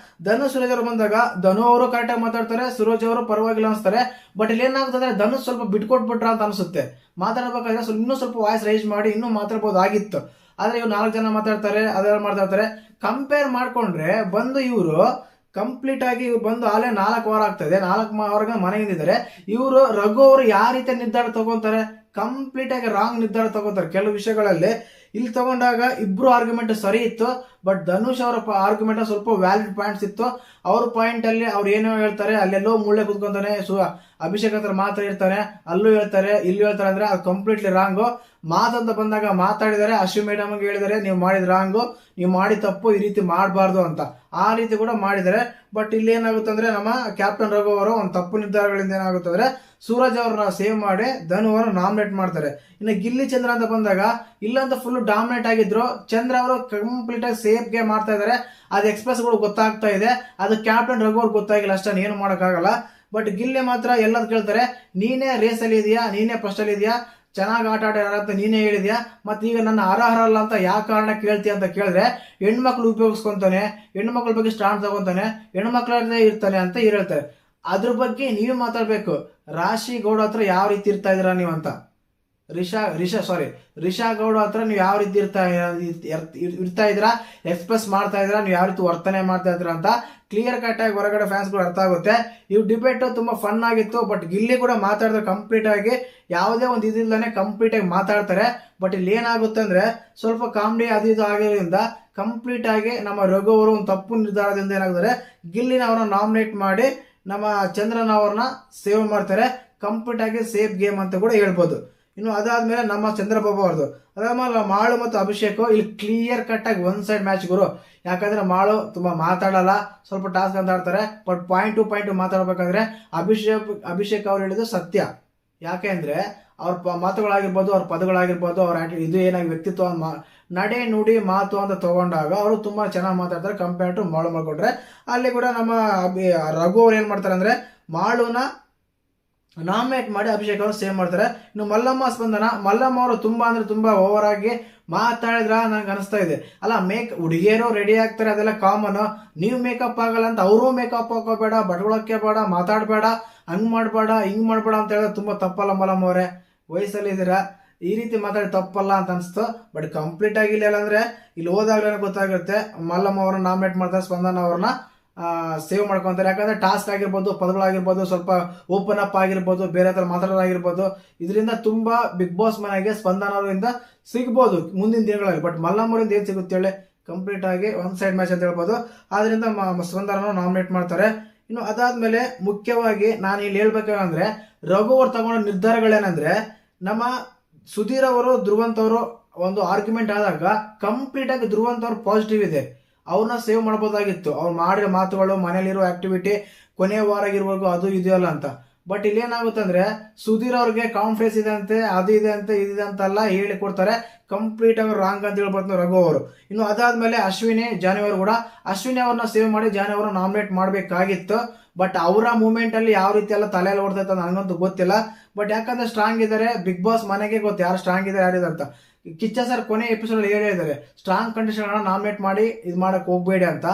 ಧನು ಸೂರಜ್ ಅವರು ಬಂದಾಗ ಧನು ಅವರು ಕರೆಕ್ಟಾಗಿ ಮಾತಾಡ್ತಾರೆ, ಸೂರಜ್ ಅವರು ಪರವಾಗಿಲ್ಲ ಅನ್ಸ್ತಾರೆ. ಬಟ್ ಇಲ್ಲಿ ಏನಾಗ್ತದೆ, ಧನು ಸ್ವಲ್ಪ ಬಿಟ್ಕೊಟ್ಬಿಟ್ರ ಅಂತ ಅನ್ಸುತ್ತೆ. ಮಾತಾಡ್ಬೇಕಾದ್ರೆ ಇನ್ನೂ ಸ್ವಲ್ಪ ವಾಯ್ಸ್ ರೈಸ್ ಮಾಡಿ ಇನ್ನೂ ಮಾತಾಡ್ಬೋದಾಗಿತ್ತು. ಆದ್ರೆ ಇವ್ರು 4 ಜನ ಮಾತಾಡ್ತಾರೆ, ಅದೆಲ್ಲ ಮಾತಾಡ್ತಾರೆ. ಕಂಪೇರ್ ಮಾಡ್ಕೊಂಡ್ರೆ ಬಂದು ಇವರು ಕಂಪ್ಲೀಟ್ ಆಗಿ ಇವ್ರು ಬಂದು ಆಲೇ 4 ವಾರ ಆಗ್ತದೆ, 4 ವಾರ ಮನೆಯಿಂದಿದ್ದಾರೆ. ಇವರು ರಘು ಅವರು ಯಾವ ರೀತಿ ನಿರ್ಧಾರ ತಗೊಂತಾರೆ, ಕಂಪ್ಲೀಟ್ ಆಗಿ ರಾಂಗ್ ನಿರ್ಧಾರ ತಗೋತಾರೆ ಕೆಲವು ವಿಷಯಗಳಲ್ಲಿ. ಇಲ್ಲಿ ತಗೊಂಡಾಗ ಇಬ್ರು ಆರ್ಗ್ಯುಮೆಂಟ್ ಸರಿ ಇತ್ತು. ಬಟ್ ಧನುಷ್ ಅವರ ಆರ್ಗ್ಯುಮೆಂಟ್ ಸ್ವಲ್ಪ ವ್ಯಾಲಿಡ್ ಪಾಯಿಂಟ್ಸ್ ಇತ್ತು. ಅವ್ರ ಪಾಯಿಂಟ್ ಅಲ್ಲಿ ಅವ್ರು ಏನೋ ಹೇಳ್ತಾರೆ, ಅಲ್ಲೆಲ್ಲೋ ಮುಳ್ಳೆ ಕುತ್ಕೊಂತಾನೆ. ಅಭಿಷೇಕ್ ಹತ್ರ ಮಾತಾಡಿರ್ತಾನೆ, ಅಲ್ಲೂ ಹೇಳ್ತಾರೆ, ಇಲ್ಲಿ ಹೇಳ್ತಾರೆ. ಅಂದ್ರೆ ಅದು ಕಂಪ್ಲೀಟ್ಲಿ ರಾಂಗು. ಮಾತಂತ ಬಂದಾಗ ಮಾತಾಡಿದರೆ ಅಶ್ವಿನಿ ಮೇಡಮ್ ಹೇಳಿದರೆ ನೀವು ಮಾಡಿದ ರಾಂಗು, ನೀವು ಮಾಡಿ ತಪ್ಪು, ಈ ರೀತಿ ಮಾಡಬಾರ್ದು ಅಂತ. ಆ ರೀತಿ ಕೂಡ ಮಾಡಿದರೆ. ಬಟ್ ಇಲ್ಲಿ ಏನಾಗುತ್ತೆ ಅಂದ್ರೆ ನಮ್ಮ ಕ್ಯಾಪ್ಟನ್ ರಘು ಅವರು ಒಂದು ತಪ್ಪು ನಿರ್ಧಾರಗಳಿಂದ ಏನಾಗುತ್ತೆ ಅಂದ್ರೆ ಸೂರಜ್ ಅವ್ರನ್ನ ಸೇವ್ ಮಾಡಿ ಧನು ಅವರು ನಾಮಿನೇಟ್ ಮಾಡ್ತಾರೆ. ಇನ್ನು ಗಿಲ್ಲಿ ಚಂದ್ರ ಅಂತ ಬಂದಾಗ ಇಲ್ಲಂತ ಫುಲ್ ಡಾಮಿನೇಟ್ ಆಗಿದ್ರು. ಚಂದ್ರ ಅವರು ಕಂಪ್ಲೀಟ್ ಆಗಿ ಸೇಫ್ ಗೇಮ್ ಮಾಡ್ತಾ ಇದಾರೆ. ಅದು ಎಕ್ಸ್ಪ್ರೆಸ್ ಗಳು ಗೊತ್ತಾಗ್ತಾ ಇದೆ. ಅದು ಕ್ಯಾಪ್ಟನ್ ರಘು ಅವ್ರಿಗೆ ಗೊತ್ತಾಗಿಲ್ಲ, ಅಷ್ಟೇ, ಏನು ಮಾಡೋಕ್ಕಾಗಲ್ಲ. ಬಟ್ ಗಿಲ್ಲಿ ಮಾತ್ರ ಎಲ್ಲದ್ ಕೇಳ್ತಾರೆ, ನೀನೇ ರೇಸ್ ಅಲ್ಲಿ ಇದೆಯಾ, ನೀನೇ ಫಸ್ಟ್ ಅಲ್ಲಿ ಇದೆಯಾ, ಚೆನ್ನಾಗಿ ಆಟ ಆಡ್ಯಾರ ಅಂತ ನೀನೇ ಹೇಳಿದ್ಯಾ, ಮತ್ತೆ ಈಗ ನನ್ನ ಅರ್ಹ ಅಲ್ಲ ಅಂತ ಯಾವ ಕಾರಣ ಕೇಳ್ತೀಯ ಅಂತ ಕೇಳಿದ್ರೆ ಹೆಣ್ಮಕ್ಳು ಉಪಯೋಗಿಸ್ಕೊಂತಾನೆ, ಹೆಣ್ಮಕ್ಳ ಬಗ್ಗೆ ಸ್ಟಾಂಡ್ ತಗೊಂತಾನೆ, ಹೆಣ್ಮಕ್ಳೇ ಇರ್ತಾನೆ ಅಂತ ಹೇಳ್ತಾರೆ. ಅದ್ರ ಬಗ್ಗೆ ನೀವೇ ಮಾತಾಡ್ಬೇಕು. ರಾಶಿ ಗೌಡ ಹತ್ರ ಯಾವ ರೀತಿ ಇರ್ತಾ ಇದೀರಾ ನೀವು ಅಂತ, ರಿಷಾ ಗೌಡ ಹತ್ರ ನೀವು ಯಾವ ರೀತಿ ಇರ್ತಾ ಇದ್ದೀರಾ, ಎಕ್ಸ್ಪ್ರೆಸ್ ಮಾಡ್ತಾ ಇದ್ದೀರಾ, ನೀವು ಯಾವ ರೀತಿ ವರ್ತನೆ ಮಾಡ್ತಾ ಇದ್ದೀರಾ ಅಂತ ಕ್ಲಿಯರ್ ಕಟ್ ಆಗಿ ಹೊರಗಡೆ ಫ್ಯಾನ್ಸ್ಗಳು ಅರ್ಥ ಆಗುತ್ತೆ. ಇವ್ ಡಿಬೇಟ್ ತುಂಬಾ ಫನ್ ಆಗಿತ್ತು. ಬಟ್ ಗಿಲ್ಲಿ ಕೂಡ ಮಾತಾಡಿದ್ರೆ ಕಂಪ್ಲೀಟ್ ಆಗಿ ಯಾವುದೇ ಒಂದು ಇದಿಲ್ದಾನೆ ಕಂಪ್ಲೀಟ್ ಆಗಿ ಮಾತಾಡ್ತಾರೆ. ಬಟ್ ಇಲ್ಲಿ ಏನಾಗುತ್ತೆ ಅಂದ್ರೆ ಸ್ವಲ್ಪ ಕಾಮಿಡಿ ಅದು ಇದು ಆಗಿರೋದ್ರಿಂದ ಕಂಪ್ಲೀಟ್ ಆಗಿ ನಮ್ಮ ರಘು ಅವರು ಒಂದು ತಪ್ಪು ನಿರ್ಧಾರದಿಂದ ಏನಾಗ್ತಾರೆ, ಗಿಲ್ಲಿನ ಅವರನ್ನ ನಾಮಿನೇಟ್ ಮಾಡಿ ನಮ್ಮ ಚಂದ್ರನ ಅವ್ರನ್ನ ಸೇವ್ ಮಾಡ್ತಾರೆ. ಕಂಪ್ಲೀಟ್ ಆಗಿ ಸೇಫ್ ಗೇಮ್ ಅಂತ ಕೂಡ ಹೇಳ್ಬೋದು. ಇನ್ನು ಅದಾದ್ಮೇಲೆ ನಮ್ಮ ಚಂದ್ರಬಾಬು ಅವ್ರದ್ದು, ಅದಾದ್ಮೇಲೆ ಮಾಳು ಮತ್ತು ಅಭಿಷೇಕ್ ಇಲ್ಲಿ ಕ್ಲಿಯರ್ ಕಟ್ ಆಗಿ ಒನ್ ಸೈಡ್ ಮ್ಯಾಚ್ ಗುರು. ಯಾಕಂದ್ರೆ ಮಾಳು ತುಂಬಾ ಮಾತಾಡಲ್ಲ, ಸ್ವಲ್ಪ ಟಾಸ್ಕ್ ಅಂತ ಆಡ್ತಾರೆ. ಬಟ್ ಪಾಯಿಂಟ್ ಟು ಪಾಯಿಂಟ್ ಮಾತಾಡ್ಬೇಕಂದ್ರೆ ಅಭಿಷೇಕ್ ಅವ್ರು ಹೇಳಿದ್ದು ಸತ್ಯ. ಯಾಕೆ ಅಂದ್ರೆ ಅವ್ರ ಮಾತುಗಳಾಗಿರ್ಬೋದು, ಅವ್ರ ಪದಗಳಾಗಿರ್ಬೋದು, ಅವ್ರ ಇದು ಏನಾಗಿ ವ್ಯಕ್ತಿತ್ವ, ನಡೆ ನುಡಿ ಮಾತು ಅಂತ ತಗೊಂಡಾಗ ಅವರು ತುಂಬಾ ಚೆನ್ನಾಗಿ ಮಾತಾಡ್ತಾರೆ ಕಂಪೇರ್ ಟು ಮಾಳು ಮಾಡ್ಕೊಂಡ್ರೆ. ಅಲ್ಲಿ ಕೂಡ ನಮ್ಮ ರಘು ಅವ್ರು ಏನ್ ಮಾಡ್ತಾರೆ ಅಂದ್ರೆ ಮಾಳುನ ನಾಮಿನೇಟ್ ಮಾಡಿ ಅಭಿಷೇಕ್ ಅವರು ಸೇವ್ ಮಾಡ್ತಾರೆ. ಇನ್ನು ಮಲ್ಲಮ್ಮ ಸ್ಪಂದನ, ಮಲ್ಲಮ್ಮ ಅವರು ತುಂಬಾ ಅಂದ್ರೆ ತುಂಬಾ ಓವರ್ ಆಗಿ ಮಾತಾಡಿದ್ರ ನಂಗೆ ಅನಿಸ್ತಾ ಇದೆ. ಅಲ್ಲ, ಹುಡುಗಿಯರು ರೆಡಿ ಆಗ್ತಾರೆ, ಅದೆಲ್ಲ ಕಾಮನ್. ನೀವು ಮೇಕಪ್ ಆಗಲ್ಲ ಅಂತ ಅವರು ಮೇಕಪ್ ಹಾಕೋಬೇಡ, ಬಟ್ಕೊಳಕ್ಕೆ ಬೇಡ, ಮಾತಾಡಬೇಡ, ಹಂಗ್ ಮಾಡ್ಬೇಡ, ಹಿಂಗ್ ಮಾಡ್ಬೇಡ ಅಂತ ಹೇಳಿದ್ರೆ ತುಂಬಾ ತಪ್ಪಲ್ಲ ಮಲ್ಲಮ್ಮ ಅವರೇ, ವಯಸ್ಸಲ್ಲಿ ಇದೀರಾ, ಈ ರೀತಿ ಮಾತಾಡಿ ತಪ್ಪಲ್ಲ ಅಂತ ಅನ್ಸ್ತು. ಬಟ್ ಕಂಪ್ಲೀಟ್ ಆಗಿಲ್ಲ ಅಂದ್ರೆ ಇಲ್ಲಿ ಹೋದಾಗ್ಲೇ ಗೊತ್ತಾಗುತ್ತೆ. ಮಲ್ಲಮ್ಮ ಅವ್ರನ್ನ ನಾಮಿನೇಟ್ ಮಾಡ್ತಾರೆ, ಸ್ಪಂದನ ಅವ್ರನ್ನ ಸೇವ್ ಮಾಡ್ಕೊಂತಾರೆ. ಯಾಕಂದ್ರೆ ಟಾಸ್ಕ್ ಆಗಿರ್ಬೋದು, ಪದಗಳಾಗಿರ್ಬೋದು, ಸ್ವಲ್ಪ ಓಪನ್ ಅಪ್ ಆಗಿರ್ಬೋದು, ಬೇರೆ ತರ ಮಾತಾಡೋದಾಗಿರ್ಬೋದು, ಇದರಿಂದ ತುಂಬಾ ಬಿಗ್ ಬಾಸ್ ಮನೆಗೆ ಸ್ಪಂದನ ಅವರಿಂದ ಸಿಗ್ಬೋದು ಮುಂದಿನ ದಿನಗಳಲ್ಲಿ. ಬಟ್ ಮಲ್ಲಮ್ಮರಿಂದ ಏನ್ ಸಿಗುತ್ತೆ ಹೇಳಿ, ಕಂಪ್ಲೀಟ್ ಆಗಿ ಒನ್ ಸೈಡ್ ಮ್ಯಾಚ್ ಅಂತ ಹೇಳ್ಬೋದು. ಆದ್ರಿಂದ ಸ್ಪಂದನ ನಾಮಿನೇಟ್ ಮಾಡ್ತಾರೆ. ಇನ್ನು ಅದಾದ್ಮೇಲೆ ಮುಖ್ಯವಾಗಿ ನಾನು ಇಲ್ಲಿ ಹೇಳ್ಬೇಕಂದ್ರೆ ರಘು ಅವ್ರು ತಗೊಂಡ ನಿರ್ಧಾರಗಳೇನಂದ್ರೆ, ನಮ್ಮ ಸುಧೀರ್ ಅವರು ಧ್ರುವಂತ್ ಅವರು ಒಂದು ಆರ್ಗ್ಯುಮೆಂಟ್ ಆದಾಗ ಕಂಪ್ಲೀಟ್ ಆಗಿ ಧ್ರುವಂತ್ ಅವ್ರು ಪಾಸಿಟಿವ್ ಇದೆ, ಅವ್ರನ್ನ ಸೇವ್ ಮಾಡ್ಬೋದಾಗಿತ್ತು. ಅವ್ರು ಮಾಡಿರೋ ಮಾತುಗಳು, ಮನೇಲಿರೋ ಆಕ್ಟಿವಿಟಿ, ಕೊನೆಯ ವಾರ ಇರುವಾಗ ಅದು ಇದೆಯಲ್ಲ ಅಂತ. ಬಟ್ ಇಲ್ಲಿ ಏನಾಗುತ್ತೆ ಅಂದ್ರೆ ಸುಧೀರ್ ಅವ್ರಿಗೆ ಕಾನ್ಫಿಡೆನ್ಸ್ ಇದೆ ಅಂತೆ, ಅದು ಇದೆ ಅಂತ ಇದಿದೆ ಅಂತೆಲ್ಲ ಹೇಳಿ ಕೊಡ್ತಾರೆ. ಕಂಪ್ಲೀಟ್ ಆಗಿ ರಾಂಗ್ ಅಂತ ಹೇಳ್ಬೋದು ರಘು ಅವರು. ಇನ್ನು ಅದಾದ್ಮೇಲೆ ಅಶ್ವಿನಿ ಜಾನಿ ಕೂಡ ಅಶ್ವಿನಿ ಅವ್ರನ್ನ ಸೇವ್ ಮಾಡಿ ಜಾನಿ ಅವ್ರನ್ನ ನಾಮಿನೇಟ್ ಮಾಡ್ಬೇಕಾಗಿತ್ತು. ಬಟ್ ಅವರ ಮೂವ್ಮೆಂಟ್ ಅಲ್ಲಿ ಯಾವ ರೀತಿ ಎಲ್ಲ ತಲೆಯಲ್ಲಿ ಓಡ್ತೈತೆ ನನಗಂತೂ ಗೊತ್ತಿಲ್ಲ. ಬಟ್ ಯಾಕಂದ್ರೆ ಸ್ಟ್ರಾಂಗ್ ಇದ್ದಾರೆ, ಬಿಗ್ ಬಾಸ್ ಮನೆಗೆ ಗೊತ್ತು ಯಾರು ಸ್ಟ್ರಾಂಗ್ ಇದ್ದಾರೆ ಯಾರಿದೆ ಅಂತ. ಕಿಚ್ಚ ಸರ್ ಕೊನೆ ಎಪಿಸೋಡ್ ಹೇಳಿದ್ದಾರೆ, ಸ್ಟ್ರಾಂಗ್ ಕಂಡೀಷನ್ ನಾಮಿನೇಟ್ ಮಾಡಿ ಇದು ಮಾಡಕ್ ಹೋಗ್ಬೇಡಿ ಅಂತ.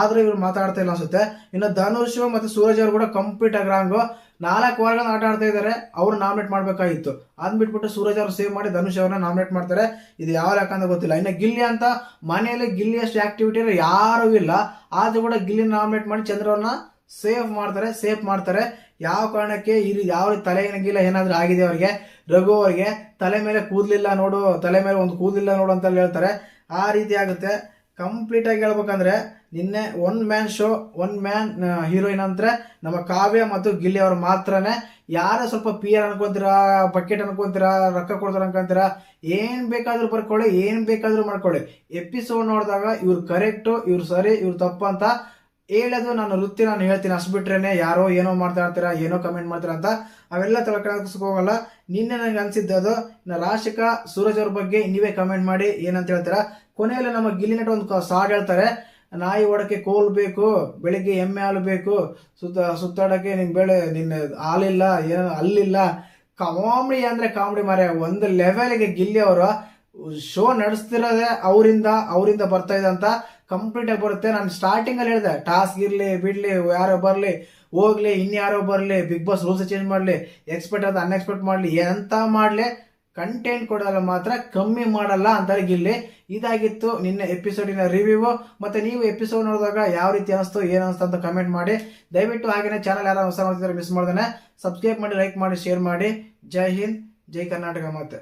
ಆದ್ರೂ ಇವ್ರು ಮಾತಾಡ್ತಾ ಇಲ್ಲ ಅನ್ಸುತ್ತೆ. ಇನ್ನು ಧನುಷ್ ಮತ್ತೆ ಸೂರಜ್ ಅವರು ಕೂಡ ಕಂಪ್ಲೀಟ್ ಆಗಿ ರಾಂಗ್. 4 ವಾರಗಳನ್ನ ಆಟ ಆಡ್ತಾ ಇದ್ದಾರೆ, ಅವ್ರು ನಾಮಿನೇಟ್ ಮಾಡ್ಬೇಕಾಗಿತ್ತು. ಅದ್ ಬಿಟ್ಬಿಟ್ಟು ಸೂರಜ್ ಅವರು ಸೇವ್ ಮಾಡಿ ಧನುಷ್ ಅವ್ರನ್ನ ನಾಮಿನೇಟ್ ಮಾಡ್ತಾರೆ. ಇದು ಯಾವ ಯಾಕಂದ್ರೆ ಗೊತ್ತಿಲ್ಲ. ಇನ್ನು ಗಿಲ್ಲಿ ಅಂತ ಮನೆಯಲ್ಲಿ ಗಿಲ್ಲಿ ಅಷ್ಟು ಆಕ್ಟಿವಿಟಿ ಯಾರು ಇಲ್ಲ, ಆದ್ರೂ ಕೂಡ ಗಿಲ್ಲಿ ನಾಮಿನೇಟ್ ಮಾಡಿ ಚಂದ್ರವ್ರನ್ನ ಸೇಫ್ ಮಾಡ್ತಾರೆ. ಯಾವ ಕಾರಣಕ್ಕೆ ಯಾವ ತಲೆಗಿಲ್ಲ ಏನಾದ್ರೂ ಆಗಿದೆ ಅವ್ರಿಗೆ, ರಘು ಅವ್ರಿಗೆ ತಲೆ ಮೇಲೆ ಕೂದಲಿಲ್ಲ ನೋಡು, ತಲೆ ಮೇಲೆ ಒಂದು ಕೂದಲಿಲ್ಲ ನೋಡು ಅಂತ ಹೇಳ್ತಾರೆ. ಆ ರೀತಿ ಆಗುತ್ತೆ. ಕಂಪ್ಲೀಟ್ ಆಗಿ ಹೇಳ್ಬೇಕಂದ್ರೆ ನಿನ್ನೆ one man show, one man heroine ಅಂದ್ರೆ ನಮ್ಮ ಕಾವ್ಯ ಮತ್ತು ಗಿಲ್ಲಿ ಅವರು ಮಾತ್ರನೇ. ಯಾರ ಸ್ವಲ್ಪ ಪಿಯರ್ ಅನ್ಕೊಂತೀರಾ, ಬಕೆಟ್ ಅನ್ಕೊಂತೀರಾ, ರೊಕ್ಕ ಕೊಡ್ತಾರ ಅನ್ಕೊಂತೀರಾ, ಏನ್ ಬೇಕಾದ್ರೂ ಬರ್ಕೊಳ್ಳಿ, ಏನ್ ಬೇಕಾದ್ರೂ ಮಾಡ್ಕೊಳ್ಳಿ. ಎಪಿಸೋಡ್ ನೋಡಿದಾಗ ಇವ್ರು ಕರೆಕ್ಟ್, ಇವ್ರು ಸರಿ, ಇವ್ರು ತಪ್ಪು ಅಂತ ಹೇಳೋದು ನಾನು ವೃತ್ತಿ, ನಾನು ಹೇಳ್ತೀನಿ. ಅಷ್ಟು ಬಿಟ್ರೇನೆ ಯಾರೋ ಏನೋ ಮಾಡ್ತಾ ಇರ್ತೀರಾ, ಏನೋ ಕಮೆಂಟ್ ಮಾಡ್ತೀರಾ ಅಂತ ಅವೆಲ್ಲ ಹೋಗಲ್ಲ. ನಿನ್ನೆ ನನಗೆ ಅನ್ಸಿದ್ದು ರಾಶಿಕಾ ಸೂರಜ್ ಅವ್ರ ಬಗ್ಗೆ ನೀವೇ ಕಮೆಂಟ್ ಮಾಡಿ ಏನಂತ ಹೇಳ್ತೀರಾ. ಕೊನೆಯಲ್ಲಿ ನಮ್ಮ ಗಿಲ್ಲಿ ನಟ ಒಂದು ಸಾಡ್ ಹೇಳ್ತಾರೆ, ನಾಯಿ ಓಡಕ್ಕೆ ಕೋಲ್ ಬೇಕು, ಬೆಳಿಗ್ಗೆ ಎಮ್ಮೆ ಹಾಲು ಬೇಕು, ಸುತ್ತಾಡಕ್ಕೆ ನಿನ್ನ ಹಾಲಿಲ್ಲ, ಏನೋ ಅಲ್ಲಿಲ್ಲ. ಕಾಮಿಡಿ ಅಂದ್ರೆ ಕಾಮಿಡಿ ಮಾರ್ರೆ, ಒಂದು ಲೆವೆಲ್ಗೆ ಗಿಲ್ಲಿ ಅವರು ಶೋ ನಡೆಸ್ತಿರೋದೇ ಅವರಿಂದ ಬರ್ತಾ ಇದೆ ಅಂತ ಕಂಪ್ಲೀಟ್ ಆಗಿ ಬರುತ್ತೆ. ನಾನು ಸ್ಟಾರ್ಟಿಂಗ್ ಅಲ್ಲಿ ಹೇಳಿದೆ, ಟಾಸ್ಕ್ ಇರ್ಲಿ ಬಿಡ್ಲಿ, ಯಾರೋ ಬರ್ಲಿ ಹೋಗ್ಲಿ, ಇನ್ಯಾರೋ ಬರ್ಲಿ, ಬಿಗ್ ಬಾಸ್ ರೂಲ್ಸ್ ಚೇಂಜ್ ಮಾಡ್ಲಿ, ಎಕ್ಸ್ಪೆಕ್ಟ್ ಆದ ಅನ್ಎಕ್ಸ್ಪೆಕ್ಟ್ ಮಾಡ್ಲಿ, ಎಂತ ಮಾಡ್ಲಿ, ಕಂಟೆಂಟ್ ಕೊಡಲ್ಲ ಮಾತ್ರ ಕಮ್ಮಿ ಮಾಡಲ್ಲ ಅಂತಾರೆ ಗಿಲ್ಲಿ. ಇದಾಗಿತ್ತು ನಿನ್ನೆ ಎಪಿಸೋಡಿನ ರಿವ್ಯೂ. ಮತ್ತೆ ನೀವು ಎಪಿಸೋಡ್ ನೋಡಿದಾಗ ಯಾವ ರೀತಿ ಅನಿಸ್ತು, ಏನು ಅನಿಸ್ತು ಅಂತ ಕಮೆಂಟ್ ಮಾಡಿ. ದಯವಿಟ್ಟು ಹಾಗೇನೆ ಚಾನಲ್ ಯಾರು ಹೊಸ ಮಾಡ್ತಿದ್ದಾರೆ ಮಿಸ್ ಮಾಡ್ದೇನೆ ಸಬ್ಸ್ಕ್ರೈಬ್ ಮಾಡಿ, ಲೈಕ್ ಮಾಡಿ, ಶೇರ್ ಮಾಡಿ. ಜೈ ಹಿಂದ್, ಜೈ ಕರ್ನಾಟಕ. ಮತ್ತೆ